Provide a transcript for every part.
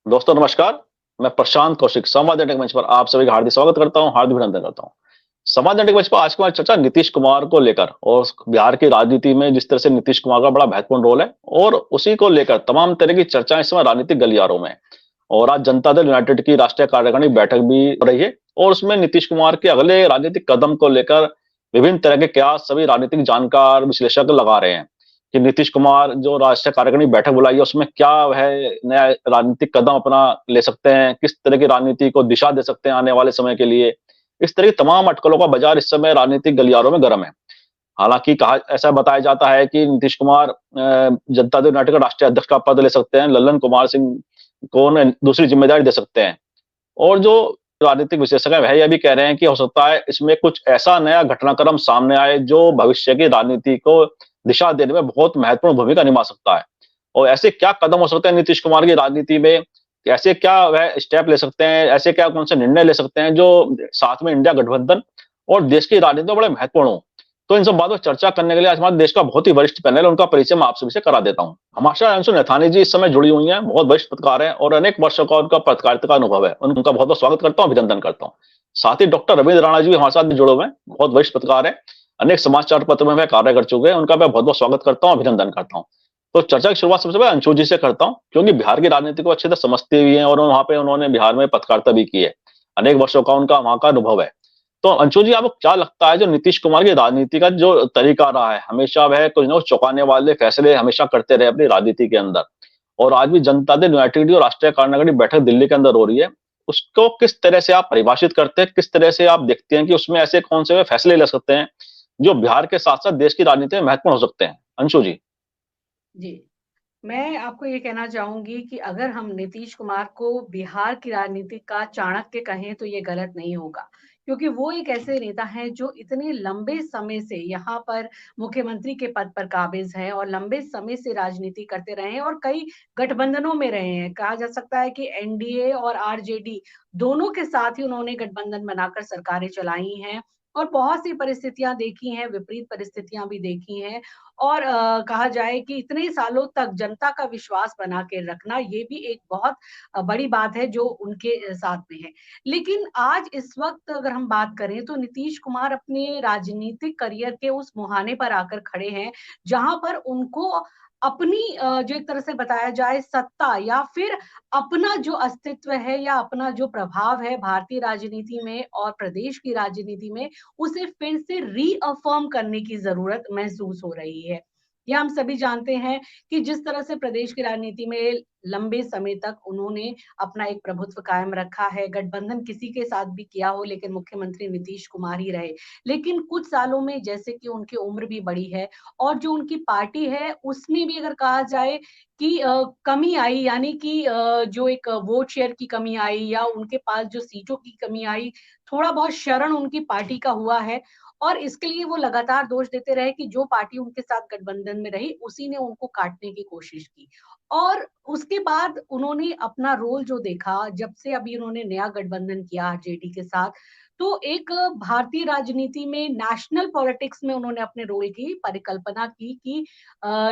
दोस्तों नमस्कार। मैं प्रशांत कौशिक संवाद इंडिया के मंच पर आप सभी का हार्दिक स्वागत करता हूं, हार्दिक अभिनंदन करता हूं। संवाद इंडिया के मंच पर आज की हमारी चर्चा नीतीश कुमार को लेकर और बिहार की राजनीति में जिस तरह से नीतीश कुमार का बड़ा महत्वपूर्ण रोल है और उसी को लेकर तमाम तरह की चर्चाएं इस समय राजनीतिक गलियारों में हैं। और आज जनता दल यूनाइटेड की राष्ट्रीय कार्यकारिणी बैठक भी हो रही है और उसमें नीतीश कुमार के अगले राजनीतिक कदम को लेकर विभिन्न तरह के कयास सभी राजनीतिक जानकार विश्लेषक लगा रहे हैं कि नीतीश कुमार जो राष्ट्रीय कार्यकारिणी बैठक बुलाई है उसमें क्या वह नया राजनीतिक कदम अपना ले सकते हैं, किस तरह की राजनीति को दिशा दे सकते हैं आने वाले समय के लिए। इस तरह की तमाम अटकलों का बाजार इस समय राजनीतिक गलियारों में गर्म है। हालांकि कहा ऐसा बताया जाता है कि नीतीश कुमार जनता दल यूनाइटेड का राष्ट्रीय अध्यक्ष का पद ले सकते हैं, लल्लन कुमार सिंह को दूसरी जिम्मेदारी दे सकते हैं। और जो राजनीतिक विशेषज्ञ हैं वह यह भी कह रहे हैं कि हो सकता है इसमें कुछ ऐसा नया घटनाक्रम सामने आए जो भविष्य की राजनीति को दिशा देने में बहुत महत्वपूर्ण भूमिका निभा सकता है। और ऐसे क्या कदम हो सकते हैं नीतीश कुमार की राजनीति में, ऐसे क्या वह स्टेप ले सकते हैं, ऐसे क्या कौन से निर्णय ले सकते हैं जो साथ में इंडिया गठबंधन और देश की राजनीति में बड़े महत्वपूर्ण हो। तो इन सब बातों पर चर्चा करने के लिए आज हमारे देश का बहुत ही वरिष्ठ पैनल है, उनका परिचय मैं आप सभी से करा देता हूँ। हमारे साथ अंशु नैथानी जी इस समय जुड़ी हुई हैं, बहुत वरिष्ठ पत्रकार हैं और अनेक वर्षों का उनका पत्रकारिता का अनुभव है। उनका बहुत बहुत स्वागत करता हूँ, अभिनंदन करता हूँ। साथ ही डॉक्टर रविंद्र राणा जी भी हमारे साथ जुड़े हुए हैं, बहुत वरिष्ठ पत्रकार हैं, अनेक समाचार पत्र में वह कार्य कर चुके हैं, उनका मैं बहुत बहुत स्वागत करता हूँ, अभिनंदन करता हूँ। तो चर्चा की शुरुआत सबसे पहले अंशु जी से करता हूँ, क्योंकि बिहार की राजनीति को अच्छे से समझते भी हैं और वहां पे उन्होंने बिहार में पत्रकारिता भी की है। अनेक वर्षों का उनका वहां का अनुभव है। तो अंशु जी, आपको क्या लगता है जो नीतीश कुमार की राजनीति का जो तरीका रहा है, हमेशा वह कुछ ना कुछ चौंकाने वाले फैसले हमेशा करते रहे अपनी राजनीति के अंदर, और आज भी जनता दल यूनाइटेड की और राष्ट्रीय कार्यकारिणी बैठक दिल्ली के अंदर हो रही है, उसको किस तरह से आप परिभाषित करते हैं, किस तरह से आप देखते हैं कि उसमें ऐसे कौन से वे फैसले ले सकते हैं जो बिहार के साथ साथ देश की राजनीति में महत्वपूर्ण हो सकते हैं? अंशु जी। जी, मैं आपको ये कहना चाहूँगी कि अगर हम नीतीश कुमार को बिहार की राजनीति का चाणक्य कहें तो ये गलत नहीं होगा। क्योंकि वो एक ऐसे नेता हैं जो इतने लंबे समय से यहाँ पर मुख्यमंत्री के पद पर काबिज़ हैं और लंबे समय से राजनीति करते रहे हैं और कई गठबंधनों में रहे हैं। कहा जा सकता है कि एनडीए और आरजेडी दोनों के साथ ही उन्होंने गठबंधन बनाकर सरकारें चलाई हैं और बहुत सी परिस्थितियाँ देखी हैं, विपरीत परिस्थितियाँ भी देखी हैं। और कहा जाए कि इतने सालों तक जनता का विश्वास बना के रखना ये भी एक बहुत बड़ी बात है जो उनके साथ में है। लेकिन आज इस वक़्त अगर हम बात करें तो नीतीश कुमार अपने राजनीतिक करियर के उस मुहाने पर आकर खड़े हैं, जहाँ पर उनको अपनी जो एक तरह से बताया जाए सत्ता या फिर अपना जो अस्तित्व है या अपना जो प्रभाव है भारतीय राजनीति में और प्रदेश की राजनीति में उसे फिर से रीअफ़र्म करने की ज़रूरत महसूस हो रही है। ये हम सभी जानते हैं कि जिस तरह से प्रदेश की राजनीति में लंबे समय तक उन्होंने अपना एक प्रभुत्व कायम रखा है, गठबंधन किसी के साथ भी किया हो लेकिन मुख्यमंत्री नीतीश कुमार ही रहे। लेकिन कुछ सालों में जैसे कि उनकी उम्र भी बढ़ी है और जो उनकी पार्टी है उसमें भी अगर कहा जाए कि कमी आई यानी कि जो एक वोट शेयर की कमी आई या उनके पास जो सीटों की कमी आई, थोड़ा बहुत शरण उनकी पार्टी का हुआ है और इसके लिए वो लगातार दोष देते रहे कि जो पार्टी उनके साथ गठबंधन में रही, उसी ने उनको काटने की कोशिश की। और उसके बाद उन्होंने अपना रोल जो देखा, जब से अभी उन्होंने नया गठबंधन किया आरजेडी के साथ, तो एक भारतीय राजनीति में नेशनल पॉलिटिक्स में उन्होंने अपने रोल की परिकल्पना की कि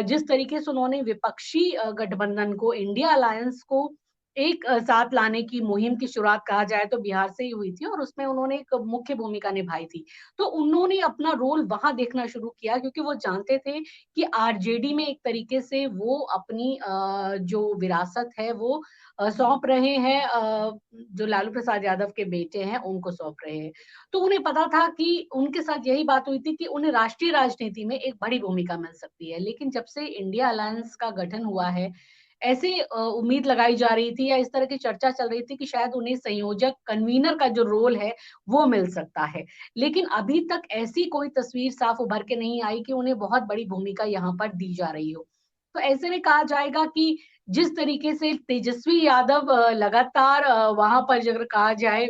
जिस तरीके से उन्होंने विपक्षी गठबंधन को, इंडिया अलायंस को एक साथ लाने की मुहिम की शुरुआत कहा जाए तो बिहार से ही हुई थी और उसमें उन्होंने एक मुख्य भूमिका निभाई थी। तो उन्होंने अपना रोल वहाँ देखना शुरू किया क्योंकि वो जानते थे कि आरजेडी में एक तरीके से वो अपनी जो विरासत है वो सौंप रहे हैं जो लालू प्रसाद यादव के बेटे हैं उनको सौंप रहे हैं। तो उन्हें पता था कि उनके साथ यही बात हुई थी कि उन्हें राष्ट्रीय राजनीति में एक बड़ी भूमिका मिल सकती है। लेकिन जब से इंडिया अलायंस का गठन हुआ है ऐसे उम्मीद लगाई जा रही थी या इस तरह की चर्चा चल रही थी कि शायद उन्हें संयोजक कन्वीनर का जो रोल है वो मिल सकता है। लेकिन अभी तक ऐसी कोई तस्वीर साफ उभर के नहीं आई कि उन्हें बहुत बड़ी भूमिका यहाँ पर दी जा रही हो। तो ऐसे में कहा जाएगा कि जिस तरीके से तेजस्वी यादव लगातार वहाँ पर अगर कहा जाए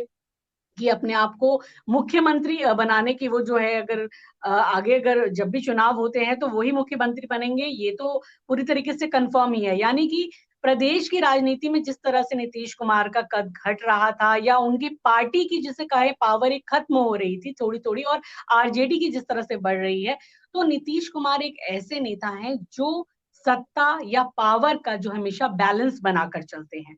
कि अपने आप को मुख्यमंत्री बनाने की वो जो है अगर आगे अगर जब भी चुनाव होते हैं तो वही मुख्यमंत्री बनेंगे, ये तो पूरी तरीके से कन्फर्म ही है। यानी कि प्रदेश की राजनीति में जिस तरह से नीतीश कुमार का कद घट रहा था या उनकी पार्टी की जिसे कहें पावर एक खत्म हो रही थी थोड़ी-थोड़ी और आरजेडी की जिस तरह से बढ़ रही है, तो नीतीश कुमार एक ऐसे नेता हैं जो सत्ता या पावर का जो हमेशा बैलेंस बनाकर चलते हैं।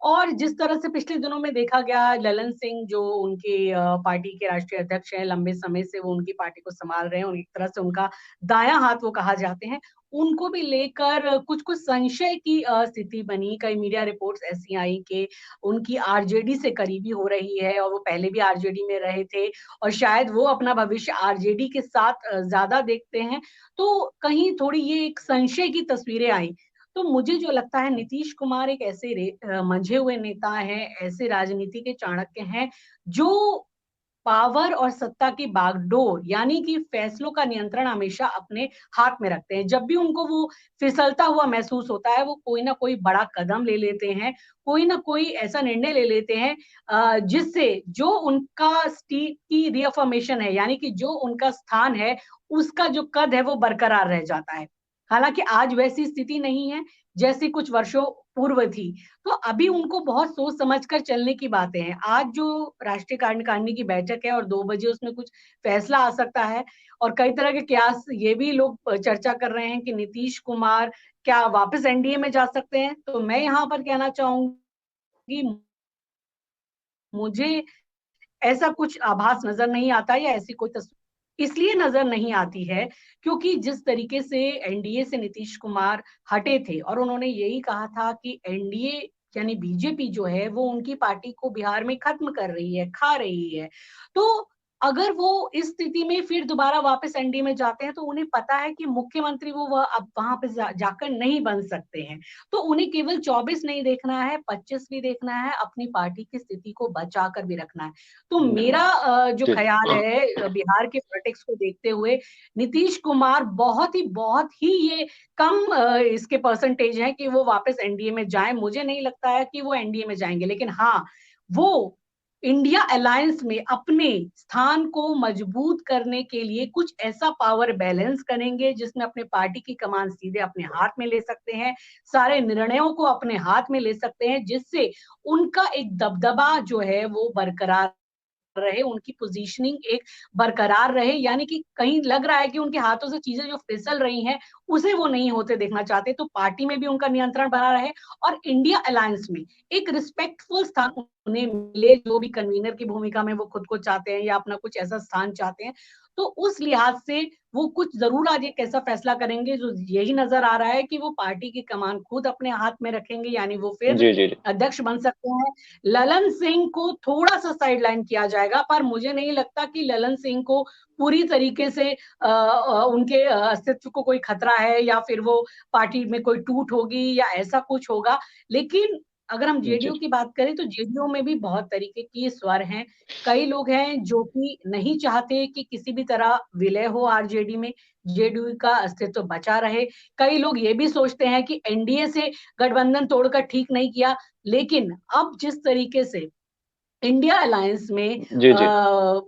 और जिस तरह से पिछले दिनों में देखा गया, ललन सिंह जो उनके पार्टी के राष्ट्रीय अध्यक्ष हैं, लंबे समय से वो उनकी पार्टी को संभाल रहे हैं, एक तरह से उनका दायां हाथ वो कहा जाते हैं, उनको भी लेकर कुछ-कुछ संशय की स्थिति बनी। कई मीडिया रिपोर्ट्स ऐसी आई कि उनकी आरजेडी से करीबी हो रही है और वो पहले भी आरजेडी में रहे थे और शायद वो अपना भविष्य आरजेडी के साथ ज़्यादा देखते हैं। तो कहीं थोड़ी ये एक संशय की तस्वीरें आई। तो मुझे जो लगता है नीतीश कुमार एक ऐसे मंझे हुए नेता हैं, ऐसे राजनीति के चाणक्य हैं, जो पावर और सत्ता की बागडोर यानी कि फैसलों का नियंत्रण हमेशा अपने हाथ में रखते हैं। जब भी उनको वो फिसलता हुआ महसूस होता है, वो कोई ना कोई बड़ा कदम ले लेते हैं, कोई ना कोई ऐसा निर्णय ले लेते हैं जिससे जो उनका सीट की रीअफ़र्मेशन है, यानी कि जो उनका स्थान है, उसका जो कद है वो बरकरार रह जाता है। हालाँकि आज वैसी स्थिति नहीं है, जैसी कुछ वर्षों पूर्व थी। तो अभी उनको बहुत सोच समझ कर चलने की बातें हैं। आज जो राष्ट्रीय कार्यकारिणी की बैठक है और 2 बजे उसमें कुछ फैसला आ सकता है और कई तरह के कयास ये भी लोग चर्चा कर रहे हैं कि नीतीश कुमार क्या वापस एनडीए में जा सकते हैं? तो मैं यहाँ पर कहना चाहूँगी मुझे ऐसा कुछ आभास नज़र नहीं आता या ऐसी कोई इसलिए नज़र नहीं आती है क्योंकि जिस तरीके से एनडीए से नीतीश कुमार हटे थे और उन्होंने यही कहा था कि एनडीए यानी बीजेपी जो है वो उनकी पार्टी को बिहार में खत्म कर रही है, खा रही है। तो अगर वो इस स्थिति में फिर दोबारा वापस एनडीए में जाते हैं तो उन्हें पता है कि मुख्यमंत्री वो अब वहाँ पे जाकर नहीं बन सकते हैं। तो उन्हें केवल 24 नहीं देखना है, 25 भी देखना है, अपनी पार्टी की स्थिति को बचाकर भी रखना है। तो मेरा जो जी, ख़्याल है बिहार के पॉलिटिक्स को देखते हुए नीतीश कुमार बहुत ही ये कम इसके परसेंटेज है कि वो वापस एनडीए में जाएँ। मुझे नहीं लगता है कि वो एनडीए में जाएँगे, लेकिन हाँ, वो इंडिया अलायंस में अपने स्थान को मजबूत करने के लिए कुछ ऐसा पावर बैलेंस करेंगे जिसमें अपने पार्टी की कमान सीधे अपने हाथ में ले सकते हैं, सारे निर्णयों को अपने हाथ में ले सकते हैं, जिससे उनका एक दबदबा जो है वो बरकरार रहे, उनकी पोजीशनिंग एक बरकरार रहे, यानी कि कहीं लग रहा है कि उनके हाथों से चीज़ें जो फिसल रही हैं, उसे वो नहीं होते देखना चाहते। तो पार्टी में भी उनका नियंत्रण बना रहे और इंडिया अलायंस में एक रिस्पेक्टफुल स्थान उन्हें मिले, जो भी कन्वीनर की भूमिका में वो खुद को चाहते हैं या अपना कुछ ऐसा स्थान चाहते हैं। तो उस लिहाज से वो कुछ ज़रूर आज एक ऐसा फैसला करेंगे जो यही नज़र आ रहा है कि वो पार्टी की कमान खुद अपने हाथ में रखेंगे, यानी वो फिर जी, जी, जी। अध्यक्ष बन सकते हैं। ललन सिंह को थोड़ा-सा साइडलाइन किया जाएगा, पर मुझे नहीं लगता कि ललन सिंह को पूरी तरीके से उनके अस्तित्व को कोई खतरा है या फिर वो पार्टी में कोई टूट होगी या ऐसा कुछ होगा। लेकिन अगर हम जी, जेडीयू जी। की बात करें तो जेडीयू में भी बहुत तरीके की स्वर हैं। कई लोग हैं जो कि नहीं चाहते कि किसी भी तरह विलय हो आरजेडी में, जेडीयू का अस्तित्व बचा रहे। कई लोग ये भी सोचते हैं कि एनडीए से गठबंधन तोड़कर ठीक नहीं किया, लेकिन अब जिस तरीके से इंडिया अलायंस में जी, जी।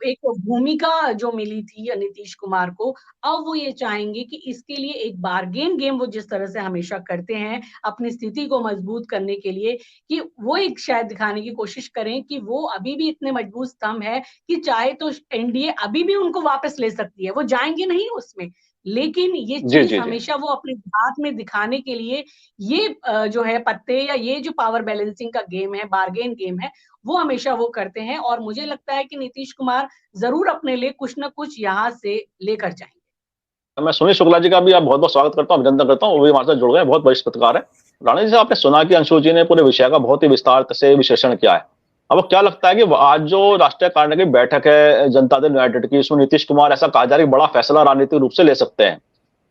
एक भूमिका जो मिली थी नीतीश कुमार को, अब वो ये चाहेंगे कि इसके लिए एक बार्गेन गेम वो जिस तरह से हमेशा करते हैं, अपनी स्थिति को मजबूत करने के लिए, कि वो एक शायद दिखाने की कोशिश करें कि वो अभी भी इतने मजबूत स्तंभ है कि चाहे तो एनडीए अभी भी उनको वापस ले सकती है, वो जाएँगे नहीं उसमें। लेकिन ये जी, चीज़ जी, जी। हमेशा वो अपने हाथ में दिखाने के लिए ये जो है पत्ते या ये जो पावर बैलेंसिंग का गेम है, बार्गेन गेम है, वो हमेशा वो करते हैं और मुझे लगता है कि नीतीश कुमार ज़रूर अपने लिए कुछ न कुछ यहाँ से लेकर जाएँगे। मैं सुनील शुक्ला जी का भी आप बहुत-बहुत स्वागत करता हूँ, अभिनंदन करता हूँ, वो भी हमारे साथ जुड़ गए हैं, बहुत वरिष्ठ पत्रकार हैं। राणा जी साहब, आपने सुना कि अंशु जी ने पूरे विषय का बहुत ही विस्तार से विश्लेषण किया है। अब क्या लगता है कि आज जो राष्ट्रीय कार्य की बैठक है जनता दल यूनाइटेड की, उसमें नीतीश कुमार ऐसा कहा जा रहा है कि बड़ा फैसला राजनीतिक रूप से ले सकते हैं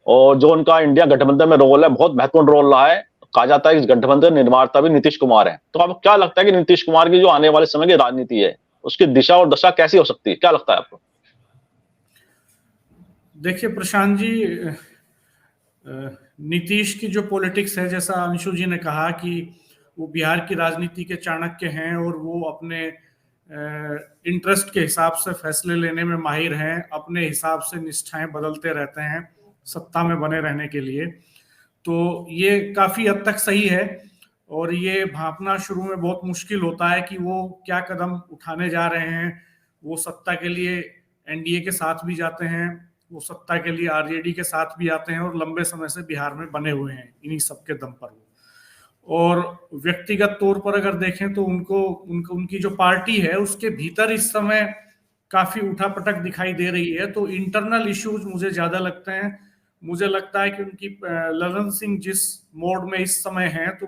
और जो उनका इंडिया गठबंधन में रोल है, बहुत महत्वपूर्ण रोल रहा है। कहा जाता है कि इस गठबंधन निर्माता भी नीतीश कुमार हैं। तो आपको क्या लगता है कि नीतीश कुमार की जो आने वाले समय की राजनीति है, उसकी दिशा और दशा कैसी हो सकती है? क्या लगता है आपको? देखिए प्रशांत जी, नीतीश की जो पॉलिटिक्स है, जैसा अंशु जी ने कहा कि वो बिहार की राजनीति के चाणक्य हैं और वो अपने इंटरेस्ट के हिसाब से फैसले लेने में माहिर हैं, अपने हिसाब से निष्ठाएं बदलते रहते हैं सत्ता में बने रहने के लिए। तो ये काफी हद तक सही है और ये भांपना शुरू में बहुत मुश्किल होता है कि वो क्या कदम उठाने जा रहे हैं। वो सत्ता के लिए एनडीए के साथ भी जाते हैं, वो सत्ता के लिए आरजेडी के साथ भी आते हैं और लंबे समय से बिहार में बने हुए हैं इन्हीं सबके दम पर वो। और व्यक्तिगत तौर पर अगर देखें तो उनकी जो पार्टी है उसके भीतर इस समय काफी उठापटक दिखाई दे रही है। तो इंटरनल इश्यूज मुझे ज्यादा लगते हैं। मुझे लगता है कि उनकी ललन सिंह जिस मोड में इस समय हैं, तो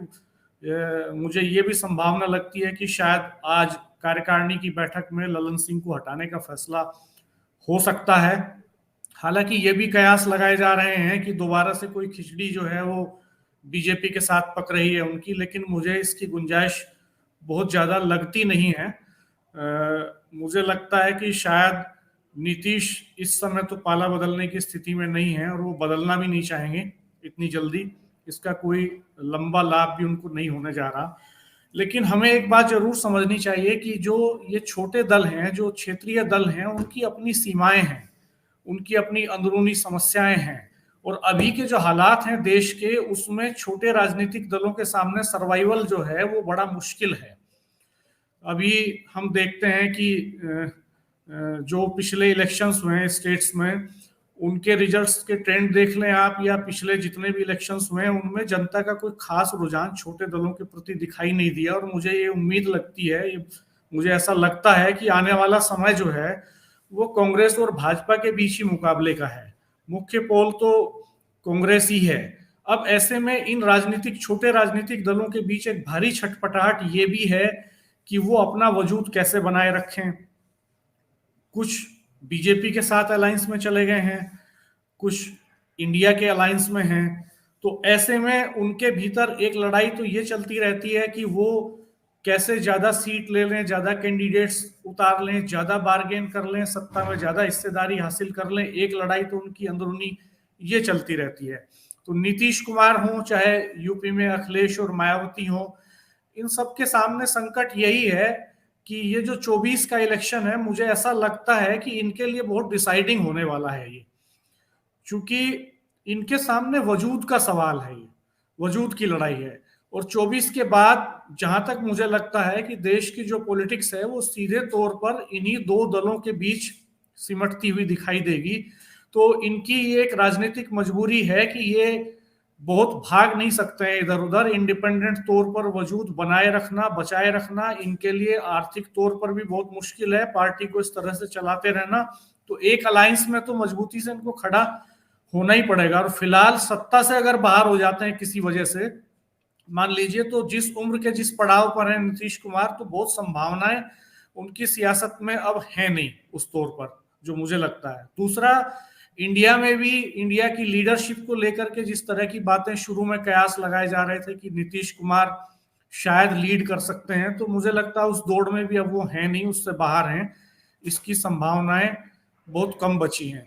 मुझे ये भी संभावना लगती है कि शायद आज कार्यकारिणी की बैठक में ललन सिंह को हटाने का फैसला हो सकता है। हालांकि ये भी कयास लगाए जा रहे हैं कि दोबारा से कोई खिचड़ी जो है वो बीजेपी के साथ पक रही है उनकी, लेकिन मुझे इसकी गुंजाइश बहुत ज्यादा लगती नहीं है। मुझे लगता है कि शायद नीतीश इस समय तो पाला बदलने की स्थिति में नहीं है और वो बदलना भी नहीं चाहेंगे इतनी जल्दी। इसका कोई लंबा लाभ भी उनको नहीं होने जा रहा। लेकिन हमें एक बात जरूर समझनी चाहिए कि जो ये छोटे दल हैं, जो क्षेत्रीय दल हैं, उनकी अपनी सीमाएं हैं, उनकी अपनी अंदरूनी समस्याएं हैं। और अभी के जो हालात हैं देश के, उसमें छोटे राजनीतिक दलों के सामने सर्वाइवल जो है वो बड़ा मुश्किल है। अभी हम देखते हैं कि जो पिछले इलेक्शंस हुए हैं स्टेट्स में, उनके रिजल्ट्स के ट्रेंड देख लें आप, या पिछले जितने भी इलेक्शंस हुए हैं उनमें जनता का कोई खास रुझान छोटे दलों के प्रति दिखाई नहीं दिया। और मुझे ये उम्मीद लगती है, मुझे ऐसा लगता है कि आने वाला समय जो है वो कांग्रेस और भाजपा के बीच ही मुकाबले का है। मुख्य पोल तो कांग्रेस ही है। अब ऐसे में इन छोटे राजनीतिक दलों के बीच एक भारी छटपटाहट ये भी है कि वो अपना वजूद कैसे बनाए रखें। कुछ बीजेपी के साथ अलायंस में चले गए हैं, कुछ इंडिया के अलायंस में हैं। तो ऐसे में उनके भीतर एक लड़ाई तो ये चलती रहती है कि वो कैसे ज्यादा सीट ले लें, ज्यादा कैंडिडेट्स उतार लें, ज्यादा बार्गेन कर लें, सत्ता में ज्यादा हिस्सेदारी हासिल कर लें। एक लड़ाई तो उनकी अंदरूनी ये चलती रहती है। तो नीतीश कुमार हो, चाहे यूपी में अखिलेश और मायावती हो, इन सब के सामने संकट यही है कि ये जो 24 का इलेक्शन है, मुझे ऐसा लगता है कि इनके लिए बहुत डिसाइडिंग होने वाला है ये, क्योंकि इनके सामने वजूद का सवाल है, ये वजूद की लड़ाई है। और 24 के बाद जहां तक मुझे लगता है कि देश की जो पॉलिटिक्स है वो सीधे तौर पर इन्हीं दो दलों के बीच सिमटती हुई दिखाई देगी। तो इनकी ये एक राजनीतिक मजबूरी है कि ये बहुत भाग नहीं सकते हैं इधर उधर। इंडिपेंडेंट तौर पर वजूद बनाए रखना, बचाए रखना इनके लिए आर्थिक तौर पर भी बहुत मुश्किल है, पार्टी को इस तरह से चलाते रहना। तो एक अलायंस में तो मजबूती से इनको खड़ा होना ही पड़ेगा। और फिलहाल सत्ता से अगर बाहर हो जाते हैं किसी वजह से, मान लीजिए, तो जिस उम्र के जिस पड़ाव पर है नीतीश कुमार, तो बहुत संभावनाएं उनकी सियासत में अब है नहीं उस तौर पर, जो मुझे लगता है। दूसरा, इंडिया में भी इंडिया की लीडरशिप को लेकर के जिस तरह की बातें शुरू में कयास लगाए जा रहे थे कि नीतीश कुमार शायद लीड कर सकते हैं, तो मुझे लगता है उस दौड़ में भी अब वो है नहीं, उससे बाहर हैं। इसकी संभावनाएं बहुत कम बची हैं।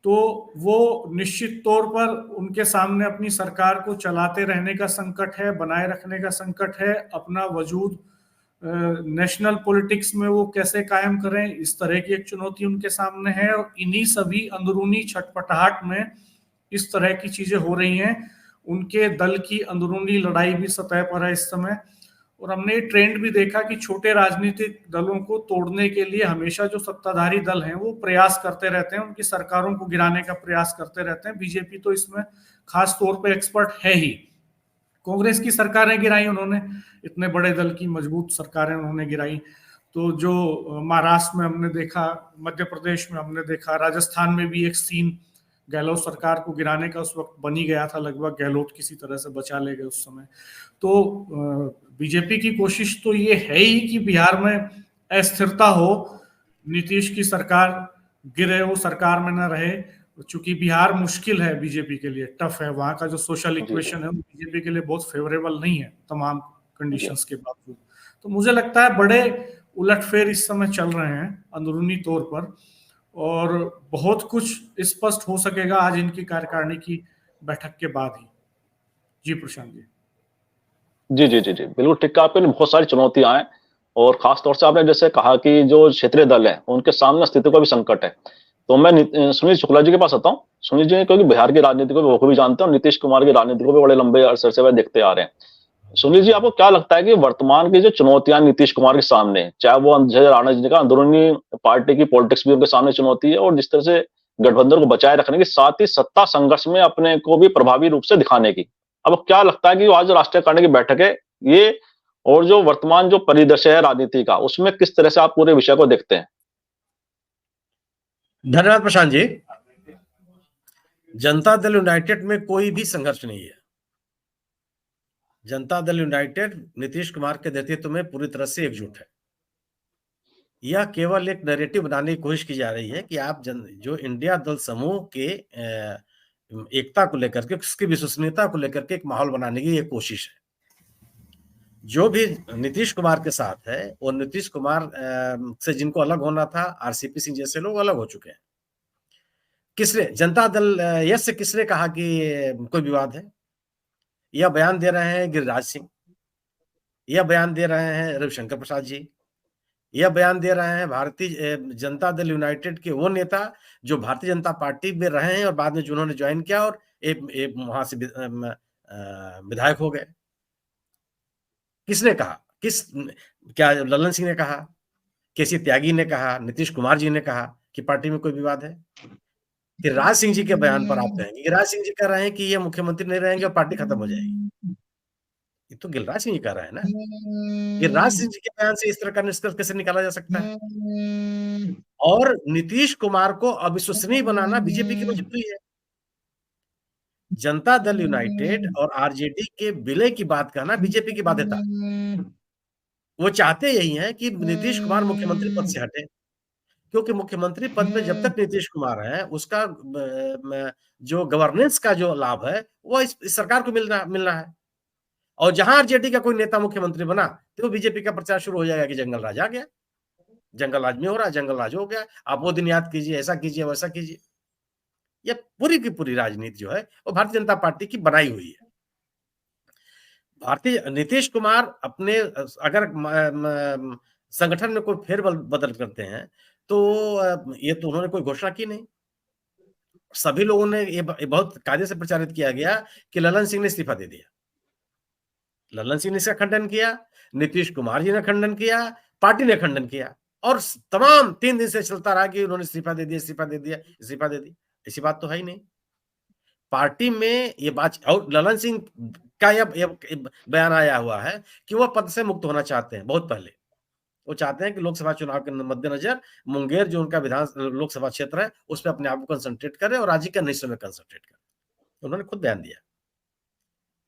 तो वो निश्चित तौर पर उनके सामने अपनी सरकार को चलाते रहने का संकट है, बनाए रखने का संकट है, अपना वजूद नेशनल पॉलिटिक्स में वो कैसे कायम करें, इस तरह की एक चुनौती उनके सामने है। और इन्हीं सभी अंदरूनी छटपटाहट में इस तरह की चीजें हो रही हैं। उनके दल की अंदरूनी लड़ाई भी सतह पर है इस समय। और हमने ये ट्रेंड भी देखा कि छोटे राजनीतिक दलों को तोड़ने के लिए हमेशा जो सत्ताधारी दल हैं वो प्रयास करते रहते हैं, उनकी सरकारों को गिराने का प्रयास करते रहते हैं। बीजेपी तो इसमें खास तौर पे एक्सपर्ट है ही। कांग्रेस की सरकारें गिराई उन्होंने, इतने बड़े दल की मजबूत सरकारें उन्होंने गिराई। तो जो महाराष्ट्र में हमने देखा, मध्य प्रदेश में हमने देखा, राजस्थान में भी एक सीन गहलोत सरकार को गिराने का उस वक्त बनी गया था, लगभग गहलोत किसी तरह से बचा ले गए उस समय। तो बीजेपी की कोशिश तो ये है ही कि बिहार में अस्थिरता हो, नीतीश की सरकार गिरे, वो सरकार में न रहे। चूंकि बिहार मुश्किल है बीजेपी के लिए, टफ है, वहां का जो सोशल इक्वेशन है वो बीजेपी के लिए बहुत फेवरेबल नहीं है तमाम कंडीशंस के बावजूद। तो मुझे लगता है बड़े उलटफेर इस समय चल रहे हैं अंदरूनी तौर पर, और बहुत कुछ स्पष्ट हो सकेगा आज इनकी कार्यकारिणी की बैठक के बाद ही। जी प्रशांत जी। जी जी जी जी बिल्कुल ठीक कहा आपने। बहुत सारी चुनौतियां हैं, और खास तौर से आपने जैसे कहा कि जो क्षेत्रीय दल है उनके सामने स्थिति का भी संकट है। तो मैं सुनील शुक्ला जी के पास आता हूँ। सुनील जी, क्योंकि बिहार की राजनीति को वो भी जानते हैं और नीतीश कुमार की राजनीति को भी बड़े लंबे अरसे से देखते आ रहे हैं। सुनील जी, आपको क्या लगता है कि वर्तमान की जो चुनौतियां नीतीश कुमार के सामने है, चाहे वो जैसे राणा जी ने कहा अंदरूनी पार्टी की पॉलिटिक्स भी उनके सामने चुनौती है, और जिस तरह से गठबंधन को बचाए रखने के साथ ही सत्ता संघर्ष में अपने को भी प्रभावी रूप से दिखाने की, अब क्या लगता है कि आज जो राष्ट्रीय कार्यकारिणी की बैठक है, ये और जो वर्तमान जो परिदृश्य है राजनीति का, उसमें किस तरह से आप पूरे विषय को देखते हैं? धन्यवाद प्रशांत जी। जनता दल यूनाइटेड में कोई भी संघर्ष नहीं है। जनता दल यूनाइटेड नीतीश कुमार के नेतृत्व में पूरी तरह से एकजुट है। यह केवल एक नैरेटिव बनाने की कोशिश की जा रही है कि आप जो इंडिया दल समूह के एकता को लेकर के, उसकी विश्वसनीयता को लेकर के एक माहौल बनाने की ये कोशिश है। जो भी नीतीश कुमार के साथ है, वो नीतीश कुमार से जिनको अलग होना था, आरसीपी सिंह जैसे लोग अलग हो चुके हैं। किसने जनता दल यस से किसने कहा कि कोई विवाद है? यह बयान दे रहे हैं गिरिराज सिंह, यह बयान दे रहे हैं रविशंकर प्रसाद जी, यह बयान दे रहे हैं भारतीय जनता दल यूनाइटेड के वो नेता जो भारतीय जनता पार्टी में रहे हैं और बाद में जिन्होंने ज्वाइन किया और एक वहां से विधायक हो गए। किसने कहा? क्या ललन सिंह ने कहा, केसी त्यागी ने कहा, नीतीश कुमार जी ने कहा कि पार्टी में कोई विवाद है? गिरिराज सिंह जी के बयान पर आप कहेंगे, गिरिराज सिंह जी कह रहे हैं कि ये मुख्यमंत्री नहीं रहेंगे और पार्टी खत्म हो जाएगी। ये तो गिरिराज सिंह जी कह रहे हैं ना। गिरिराज सिंह जी के बयान से इस तरह का निष्कर्ष कैसे निकाला जा सकता है? और नीतीश कुमार को अविश्वसनीय बनाना बीजेपी की मजबूरी है। जनता दल यूनाइटेड और आरजेडी के विलय की बात कहना बीजेपी की बाध्यता। वो चाहते यही हैं कि नीतीश कुमार मुख्यमंत्री पद से हटे, क्योंकि मुख्यमंत्री पद पे जब तक नीतीश कुमार है, उसका जो गवर्नेंस का जो लाभ है वो इस सरकार को मिलना है। और जहां आरजेडी का कोई नेता मुख्यमंत्री बना तो बीजेपी का प्रचार शुरू हो जाएगा कि जंगल राज आ गया, जंगल राज में हो रहा है, जंगल राज हो गया। आप वो दिन याद कीजिए, ऐसा कीजिए, वैसा कीजिए। ये पूरी की पूरी राजनीति जो है वो भारतीय जनता पार्टी की बनाई हुई है। भारतीय नीतीश कुमार अपने अगर संगठन में कोई फेरबदल करते हैं तो ये तो उन्होंने कोई घोषणा की नहीं। सभी लोगों ने ये बहुत कायदे से प्रचारित किया गया कि ललन सिंह ने इस्तीफा दे दिया। ललन सिंह ने इसका खंडन किया, नीतीश कुमार जी ने खंडन किया, पार्टी ने खंडन किया और तमाम 3 दिन से चलता रहा कि उन्होंने इस्तीफा दे दिया, इस्तीफा दे दिया, इस्तीफा दे दी। ऐसी बात तो है ही नहीं। पार्टी में ये बात, और ललन सिंह का यह बयान आया हुआ है कि वह पद से मुक्त होना चाहते हैं बहुत पहले। वो चाहते हैं कि लोकसभा चुनाव के मद्देनजर मुंगेर जो उनका लोकसभा क्षेत्र है उस पर अपने आप को कंसंट्रेट करें और राज्य के निश्चय में कंसंट्रेट करें। उन्होंने खुद बयान दिया।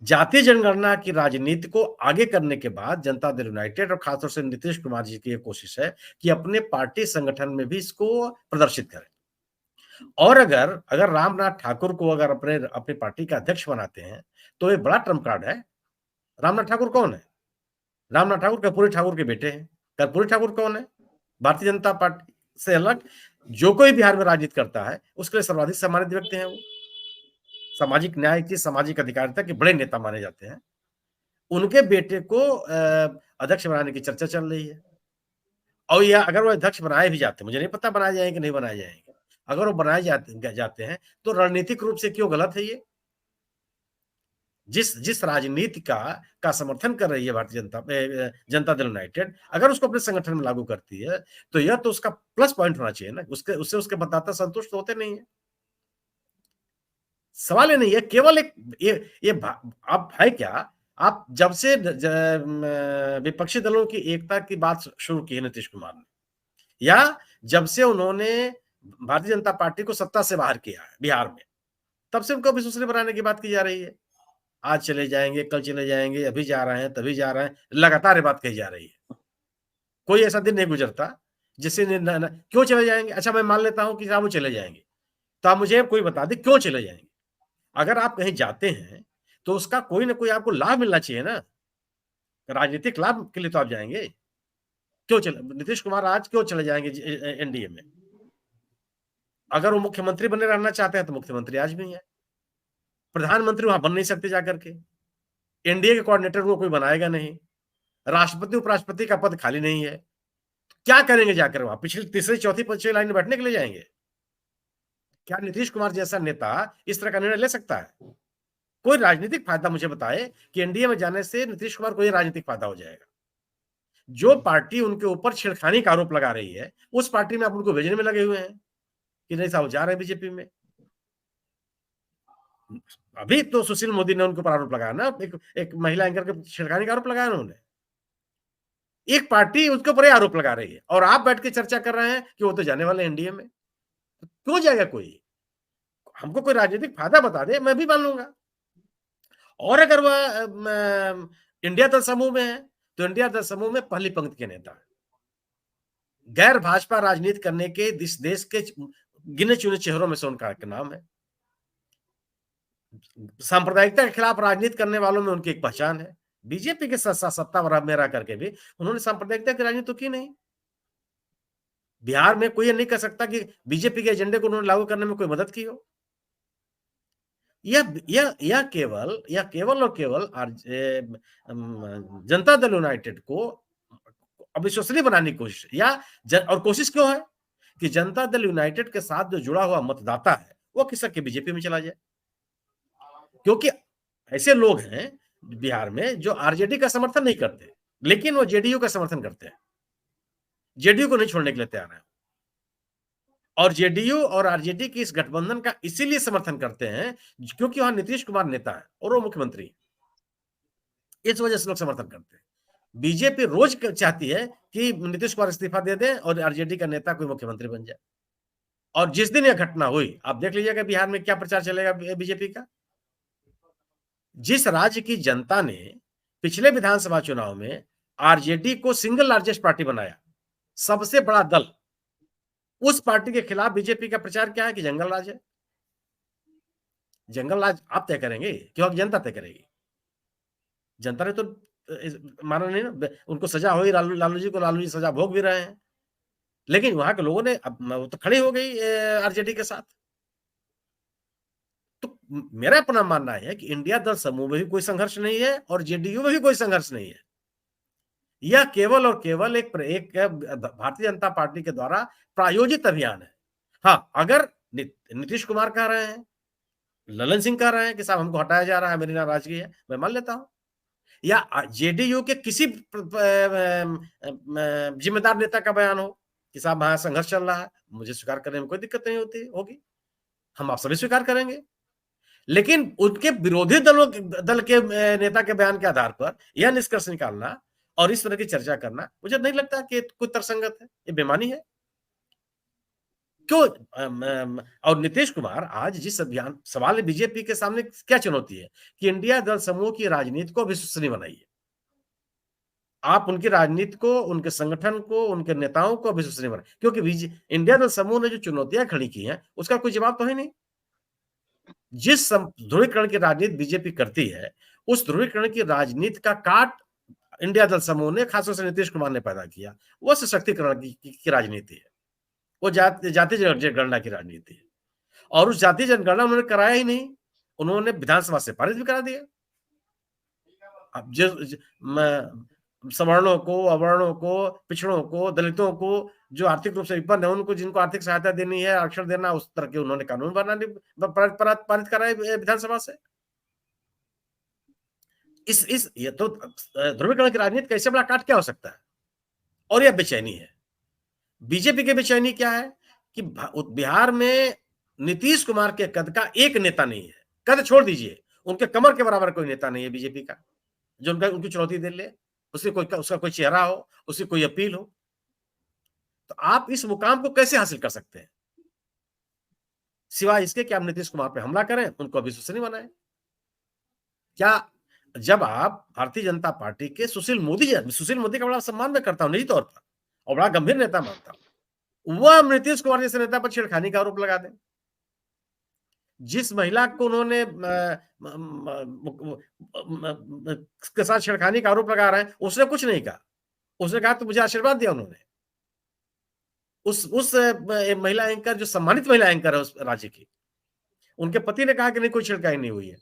जातीय जनगणना की राजनीति को आगे करने के बाद जनता दल यूनाइटेड और खासतौर से नीतीश कुमार जी की कोशिश है कि अपने पार्टी संगठन में भी इसको प्रदर्शित करें। और अगर रामनाथ ठाकुर को अगर अपनी पार्टी का अध्यक्ष बनाते हैं तो ये बड़ा ट्रम्प कार्ड है। रामनाथ ठाकुर कौन है? रामनाथ ठाकुर कर्पूरी ठाकुर के बेटे हैं। कर्पूरी ठाकुर कौन है? भारतीय जनता पार्टी से अलग जो कोई बिहार में राजनीति करता है उसके लिए सर्वाधिक सम्मानित व्यक्ति हैं। वो सामाजिक न्याय की, सामाजिक अधिकारिता के बड़े नेता माने जाते हैं। उनके बेटे को अध्यक्ष बनाने की चर्चा चल रही है। और या अगर वो अध्यक्ष बनाए भी जाते, मुझे नहीं पता बनाए जाएंगे कि नहीं बनाए जाएंगे, अगर वो बनाए जाते हैं तो रणनीतिक रूप से क्यों गलत है ये? जिस राजनीति का समर्थन कर रही है भारतीय जनता दल यूनाइटेड, अगर उसको अपने संगठन में लागू करती है तो यह तो उसका प्लस पॉइंट होना चाहिए ना। उससे उसके मतदाता संतुष्ट होते नहीं है। सवाल ये नहीं है, केवल एक ये अब है क्या, आप जब से विपक्षी दलों की एकता की बात शुरू की है नीतीश कुमार ने, या जब से उन्होंने भारतीय जनता पार्टी को सत्ता से बाहर किया है बिहार में, तब से उनको विश्वसनीय बनाने की बात की जा रही है। आज चले जाएंगे, कल चले जाएंगे, अभी जा रहे हैं, तभी जा रहे हैं, लगातार ये बात कही जा रही है। कोई ऐसा दिन नहीं गुजरता जिससे क्यों चले जाएंगे। अच्छा, मैं मान लेता हूं कि वो चले जाएंगे, तो आप मुझे कोई बता दे क्यों चले जाएंगे। अगर आप कहीं जाते हैं तो उसका कोई ना कोई आपको लाभ मिलना चाहिए ना। राजनीतिक लाभ के लिए तो आप जाएंगे। क्यों नीतीश कुमार आज क्यों चले जाएंगे एनडीए में? अगर वो मुख्यमंत्री बने रहना चाहते हैं तो मुख्यमंत्री आज भी है। प्रधानमंत्री वहां बन नहीं सकते जाकर के। एनडीए के कोऑर्डिनेटर को कोई बनाएगा नहीं। राष्ट्रपति उपराष्ट्रपति का पद खाली नहीं है। क्या करेंगे जाकर वहां? पिछली तीसरी चौथी पांचवी लाइन में बैठने के लिए जाएंगे? क्या नीतीश कुमार जैसा नेता इस तरह का निर्णय ले सकता है? कोई राजनीतिक फायदा मुझे बताए कि एनडीए में जाने से नीतीश कुमार को यह राजनीतिक फायदा हो जाएगा। जो पार्टी उनके ऊपर छेड़खानी का आरोप लगा रही है उस पार्टी में आप उनको भेजने में लगे हुए हैं कि नहीं साहब जा रहे हैं बीजेपी में। अभी तो सुशील मोदी ने उनके ऊपर आरोप लगाया ना, एक महिला एंकर के छिड़काने का आरोप लगाया उन्होंने। एक पार्टी उसके ऊपर आरोप लगा रही है और आप बैठ के चर्चा कर रहे हैं कि वो तो जाने वाले एनडीए में। तो क्यों जाएगा कोई? हमको कोई राजनीतिक फायदा बता दे, मैं भी मान लूंगा। और अगर वह इंडिया दल समूह में है, तो इंडिया दल समूह में पहली पंक्ति के नेता है। गैर भाजपा राजनीति करने के इस देश के गिने चुने चेहरों में से उनका नाम है। सांप्रदायिकता के खिलाफ राजनीति करने वालों में उनकी एक पहचान है। बीजेपी के सत्ता में रह करके भी उन्होंने सांप्रदायिकता की राजनीति तो की नहीं। बिहार में कोई ये नहीं कह सकता कि बीजेपी के एजेंडे को उन्होंने लागू करने में कोई मदद की हो। यह केवल और केवल जनता दल यूनाइटेड को अविश्वसनीय बनाने की कोशिश और कोशिश क्यों है कि जनता दल यूनाइटेड के साथ जो जुड़ा हुआ मतदाता है वो किसक के बीजेपी में चला जाए। क्योंकि ऐसे लोग हैं बिहार में जो आरजेडी का समर्थन नहीं करते, लेकिन वो जेडीयू का समर्थन करते हैं, जेडीयू को नहीं छोड़ने के लिए तैयार है। और जेडीयू और आरजेडी की इस गठबंधन का इसीलिए समर्थन करते हैं क्योंकि वहां नीतीश कुमार नेता है और वो मुख्यमंत्री, इस वजह से लोग समर्थन करते हैं। बीजेपी रोज चाहती है कि नीतीश कुमार इस्तीफा दे दें और आरजेडी का नेता कोई मुख्यमंत्री बन जाए। और जिस दिन यह घटना हुई, आप देख लीजिएगा बिहार में क्या प्रचार चलेगा बीजेपी का। जिस राज्य की जनता ने पिछले विधानसभा चुनाव में आरजेडी को सिंगल लार्जेस्ट पार्टी बनाया, सबसे बड़ा दल, उस पार्टी के खिलाफ बीजेपी का प्रचार क्या है कि जंगल राज है। जंगल राज आप तय करेंगे क्यों? जनता तय करेगी। जनता ने तो माना नहीं ना, उनको सजा हुई, लालू जी सजा भोग भी रहे हैं, लेकिन वहां के लोगों ने अब तो खड़ी हो गई आरजेडी के साथ। तो मेरा अपना मानना है कि इंडिया दल समूह में भी कोई संघर्ष नहीं है और जेडीयू में भी कोई संघर्ष नहीं है। यह केवल और केवल एक भारतीय जनता पार्टी के द्वारा प्रायोजित अभियान है। हाँ, अगर नीतीश कुमार कह रहे हैं, ललन सिंह कह रहे हैं कि साहब हमको हटाया जा रहा है, मेरी नाराजगी है, मैं मान लेता हूं, या जेडीयू के किसी जिम्मेदार नेता का बयान हो कि साहब वहां संघर्ष चल रहा है, मुझे स्वीकार करने में कोई दिक्कत नहीं होगी, हम आप सभी स्वीकार करेंगे। लेकिन उनके विरोधी दल के नेता के बयान के आधार पर यह निष्कर्ष निकालना और इस तरह की चर्चा करना मुझे नहीं लगता कि कोई तर्कसंगत है, ये बेईमानी है। क्यों? और नीतीश कुमार आज जिस अभियान, सवाल है बीजेपी के सामने क्या चुनौती है कि इंडिया दल समूह की राजनीति को विश्वसनीय बनाइए। आप उनकी राजनीति को, उनके संगठन को, उनके नेताओं को विश्वसनीय बनाइए, क्योंकि इंडिया दल समूह ने जो चुनौतियां खड़ी की हैं उसका कोई जवाब तो है नहीं। जिस ध्रुवीकरण की राजनीति बीजेपी करती है, उस ध्रुवीकरण की राजनीति का काट इंडिया दल समूह ने, खासतौर से नीतीश कुमार ने पैदा किया। वो सशक्तिकरण की राजनीति है, वो जाति जनगणना की राजनीति है। और उस जाति जनगणना उन्होंने कराया ही नहीं, उन्होंने विधानसभा से पारित भी करा दिया। अब सवर्णों को, अवर्णों को, पिछड़ों को, दलितों को, जो आर्थिक रूप से विपन्न है, उनको, जिनको आर्थिक सहायता देनी है, आरक्षण देना, उस तरह के उन्होंने कानून पारित कराए विधानसभा से। ये तो ध्रुवीकरण की राजनीति का इससे बड़ा काट क्या हो सकता है? और यह बेचैनी है। बीजेपी की बेचैनी क्या है कि बिहार में नीतीश कुमार के कद का एक नेता नहीं है। कद छोड़ दीजिए, उनके कमर के बराबर कोई नेता नहीं है बीजेपी का जो उनकी चुनौती दे ले, उसका कोई चेहरा हो, उसकी कोई अपील हो। तो आप इस मुकाम को कैसे हासिल कर सकते हैं सिवाय इसके कि आप नीतीश कुमार पे हमला करें, उनको अविश्वसनीय बनाएं? क्या जब आप भारतीय जनता पार्टी के सुशील मोदी का बड़ा सम्मान मैं करता हूं निजी तौर पर और बड़ा गंभीर नेता मानता हूं, वह नीतीश कुमार जैसे नेता पर छेड़खानी का आरोप लगा दें। जिस महिला को उन्होंने के साथ छेड़खानी का आरोप लगा रहे हैं, उसने कुछ नहीं कहा, उसने कहा तो मुझे आशीर्वाद दिया उन्होंने। उस महिला एंकर, जो सम्मानित महिला एंकर है उस राज्य की, उनके पति ने कहा कि नहीं कोई छिड़काई नहीं हुई है,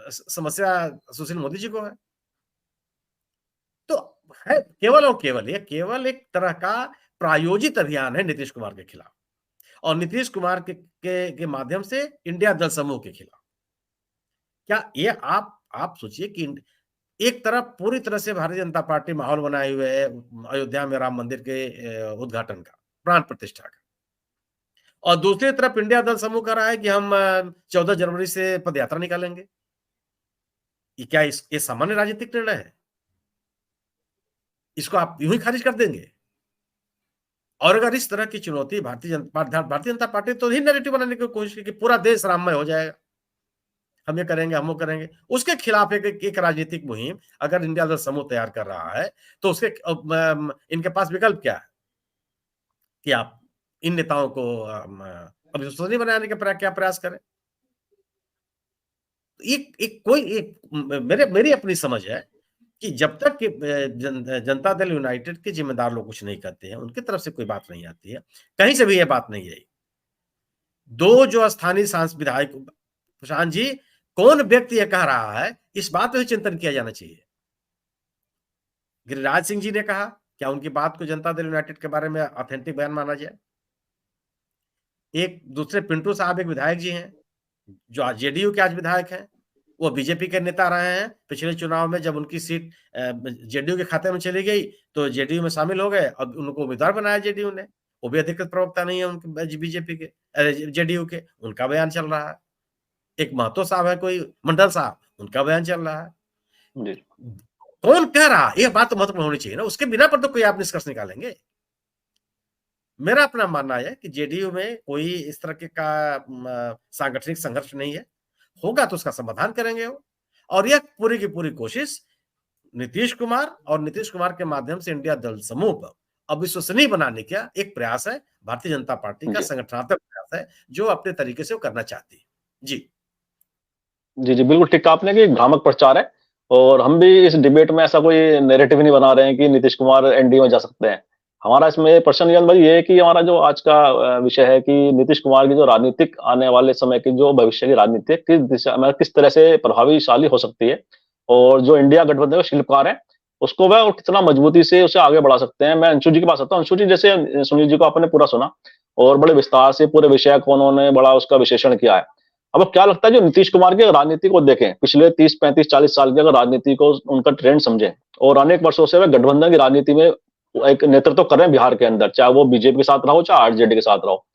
समस्या सुशील मोदी जी को है। तो है केवल और केवल, ये केवल एक तरह का प्रायोजित अभियान है नीतीश कुमार के खिलाफ और नीतीश कुमार के माध्यम से इंडिया दल समूह के खिलाफ। क्या ये आप सोचिए कि एक तरफ पूरी तरह से भारतीय जनता पार्टी माहौल बनाए हुए है अयोध्या में राम मंदिर के उद्घाटन का, प्राण प्रतिष्ठा का, और दूसरी तरफ इंडिया दल समूह कह रहा है कि हम 14 जनवरी से पदयात्रा निकालेंगे। ये सामान्य राजनीतिक निर्णय है? इसको आप यूं ही खारिज कर देंगे? और अगर इस तरह की चुनौती भारतीय जनता पार्टी तो ही नैरेटिव बनाने की कोशिश की कि पूरा देश राममय हो जाएगा, हम ये करेंगे, हम वो करेंगे। उसके खिलाफ एक राजनीतिक मुहिम अगर इंडिया दल समूह तैयार कर रहा है तो उसके इनके पास विकल्प क्या है कि आप इन नेताओं को अविश्वसनीय बनाने का क्या प्रयास करें? मेरी अपनी समझ है कि जब तक कि जनता दल यूनाइटेड के जिम्मेदार लोग कुछ नहीं करते हैं, उनकी तरफ से कोई बात नहीं आती है, कहीं से भी ये बात नहीं आई। 2 जो स्थानीय विधायक प्रशांत जी, कौन व्यक्ति ये कह रहा है, इस बात पे भी चिंतन किया जाना चाहिए। गिरिराज सिंह जी ने कहा, क्या उनकी बात को जनता दल यूनाइटेड के बारे में ऑथेंटिक बयान माना जाए? एक दूसरे पिंटू साहब एक विधायक जी हैं, जो आज जेडीयू के आज विधायक हैं। वो बीजेपी के नेता रहे हैं। पिछले चुनाव में जब उनकी सीट जेडीयू के खाते में चली गई, तो जेडीयू में शामिल हो गए। अब उनको उम्मीदवार बनाया जेडीयू ने। वो भी अधिकृत प्रवक्ता नहीं है उनके बीजेपी के, जेडीयू के, उनका बयान चल रहा है। एक महतो साहब है कोई, मंडल साहब, उनका बयान चल रहा है। जी। कौन कह रहा है? ये बात तो महत्वपूर्ण होनी चाहिए ना, उसके बिना पर तो कोई आप निष्कर्ष निकालेंगे। मेरा अपना मानना है कि जेडीयू में कोई इस तरह के का सांगठनिक संघर्ष नहीं है। होगा तो उसका समाधान करेंगे वो। और यह पूरी की पूरी कोशिश नीतीश कुमार और नीतीश कुमार के माध्यम से इंडिया दल समूह पर अविश्वसनीय बनाने का एक प्रयास है, भारतीय जनता पार्टी का संगठनात्मक प्रयास है, जो अपने तरीके से वो करना चाहती है। जी। जी, जी, बिल्कुल ठीक कहा आपने कि भ्रामक प्रचार है और हम भी इस डिबेट में ऐसा कोई नैरेटिव नहीं बना रहे हैं कि नीतीश कुमार एनडीए में जा सकते हैं। हमारा इसमें प्रश्न ये है कि हमारा जो आज का विषय है कि नीतीश कुमार की जो राजनीतिक आने वाले समय की जो भविष्य की राजनीति है, किस दिशा में किस तरह से प्रभावशाली हो सकती है और जो इंडिया गठबंधन के शिल्पकार है, उसको वह और कितना मजबूती से उसे आगे बढ़ा सकते हैं। मैं अंशु जी की बात आता हूँ। अंशु जी, जैसे सुनील जी को आपने पूरा सुना और बड़े विस्तार से पूरे विषय को उन्होंने बड़ा उसका विश्लेषण किया है। अब क्या लगता है जो नीतीश कुमार की राजनीति को देखें, पिछले 30, 35, 40 साल की अगर राजनीति को उनका ट्रेंड समझें और अनेक वर्षों से वह गठबंधन की राजनीति में एक नेतृत्व कर रहे हैं बिहार के अंदर, चाहे वो बीजेपी के साथ रहो, चाहे आरजेडी के साथ रहो।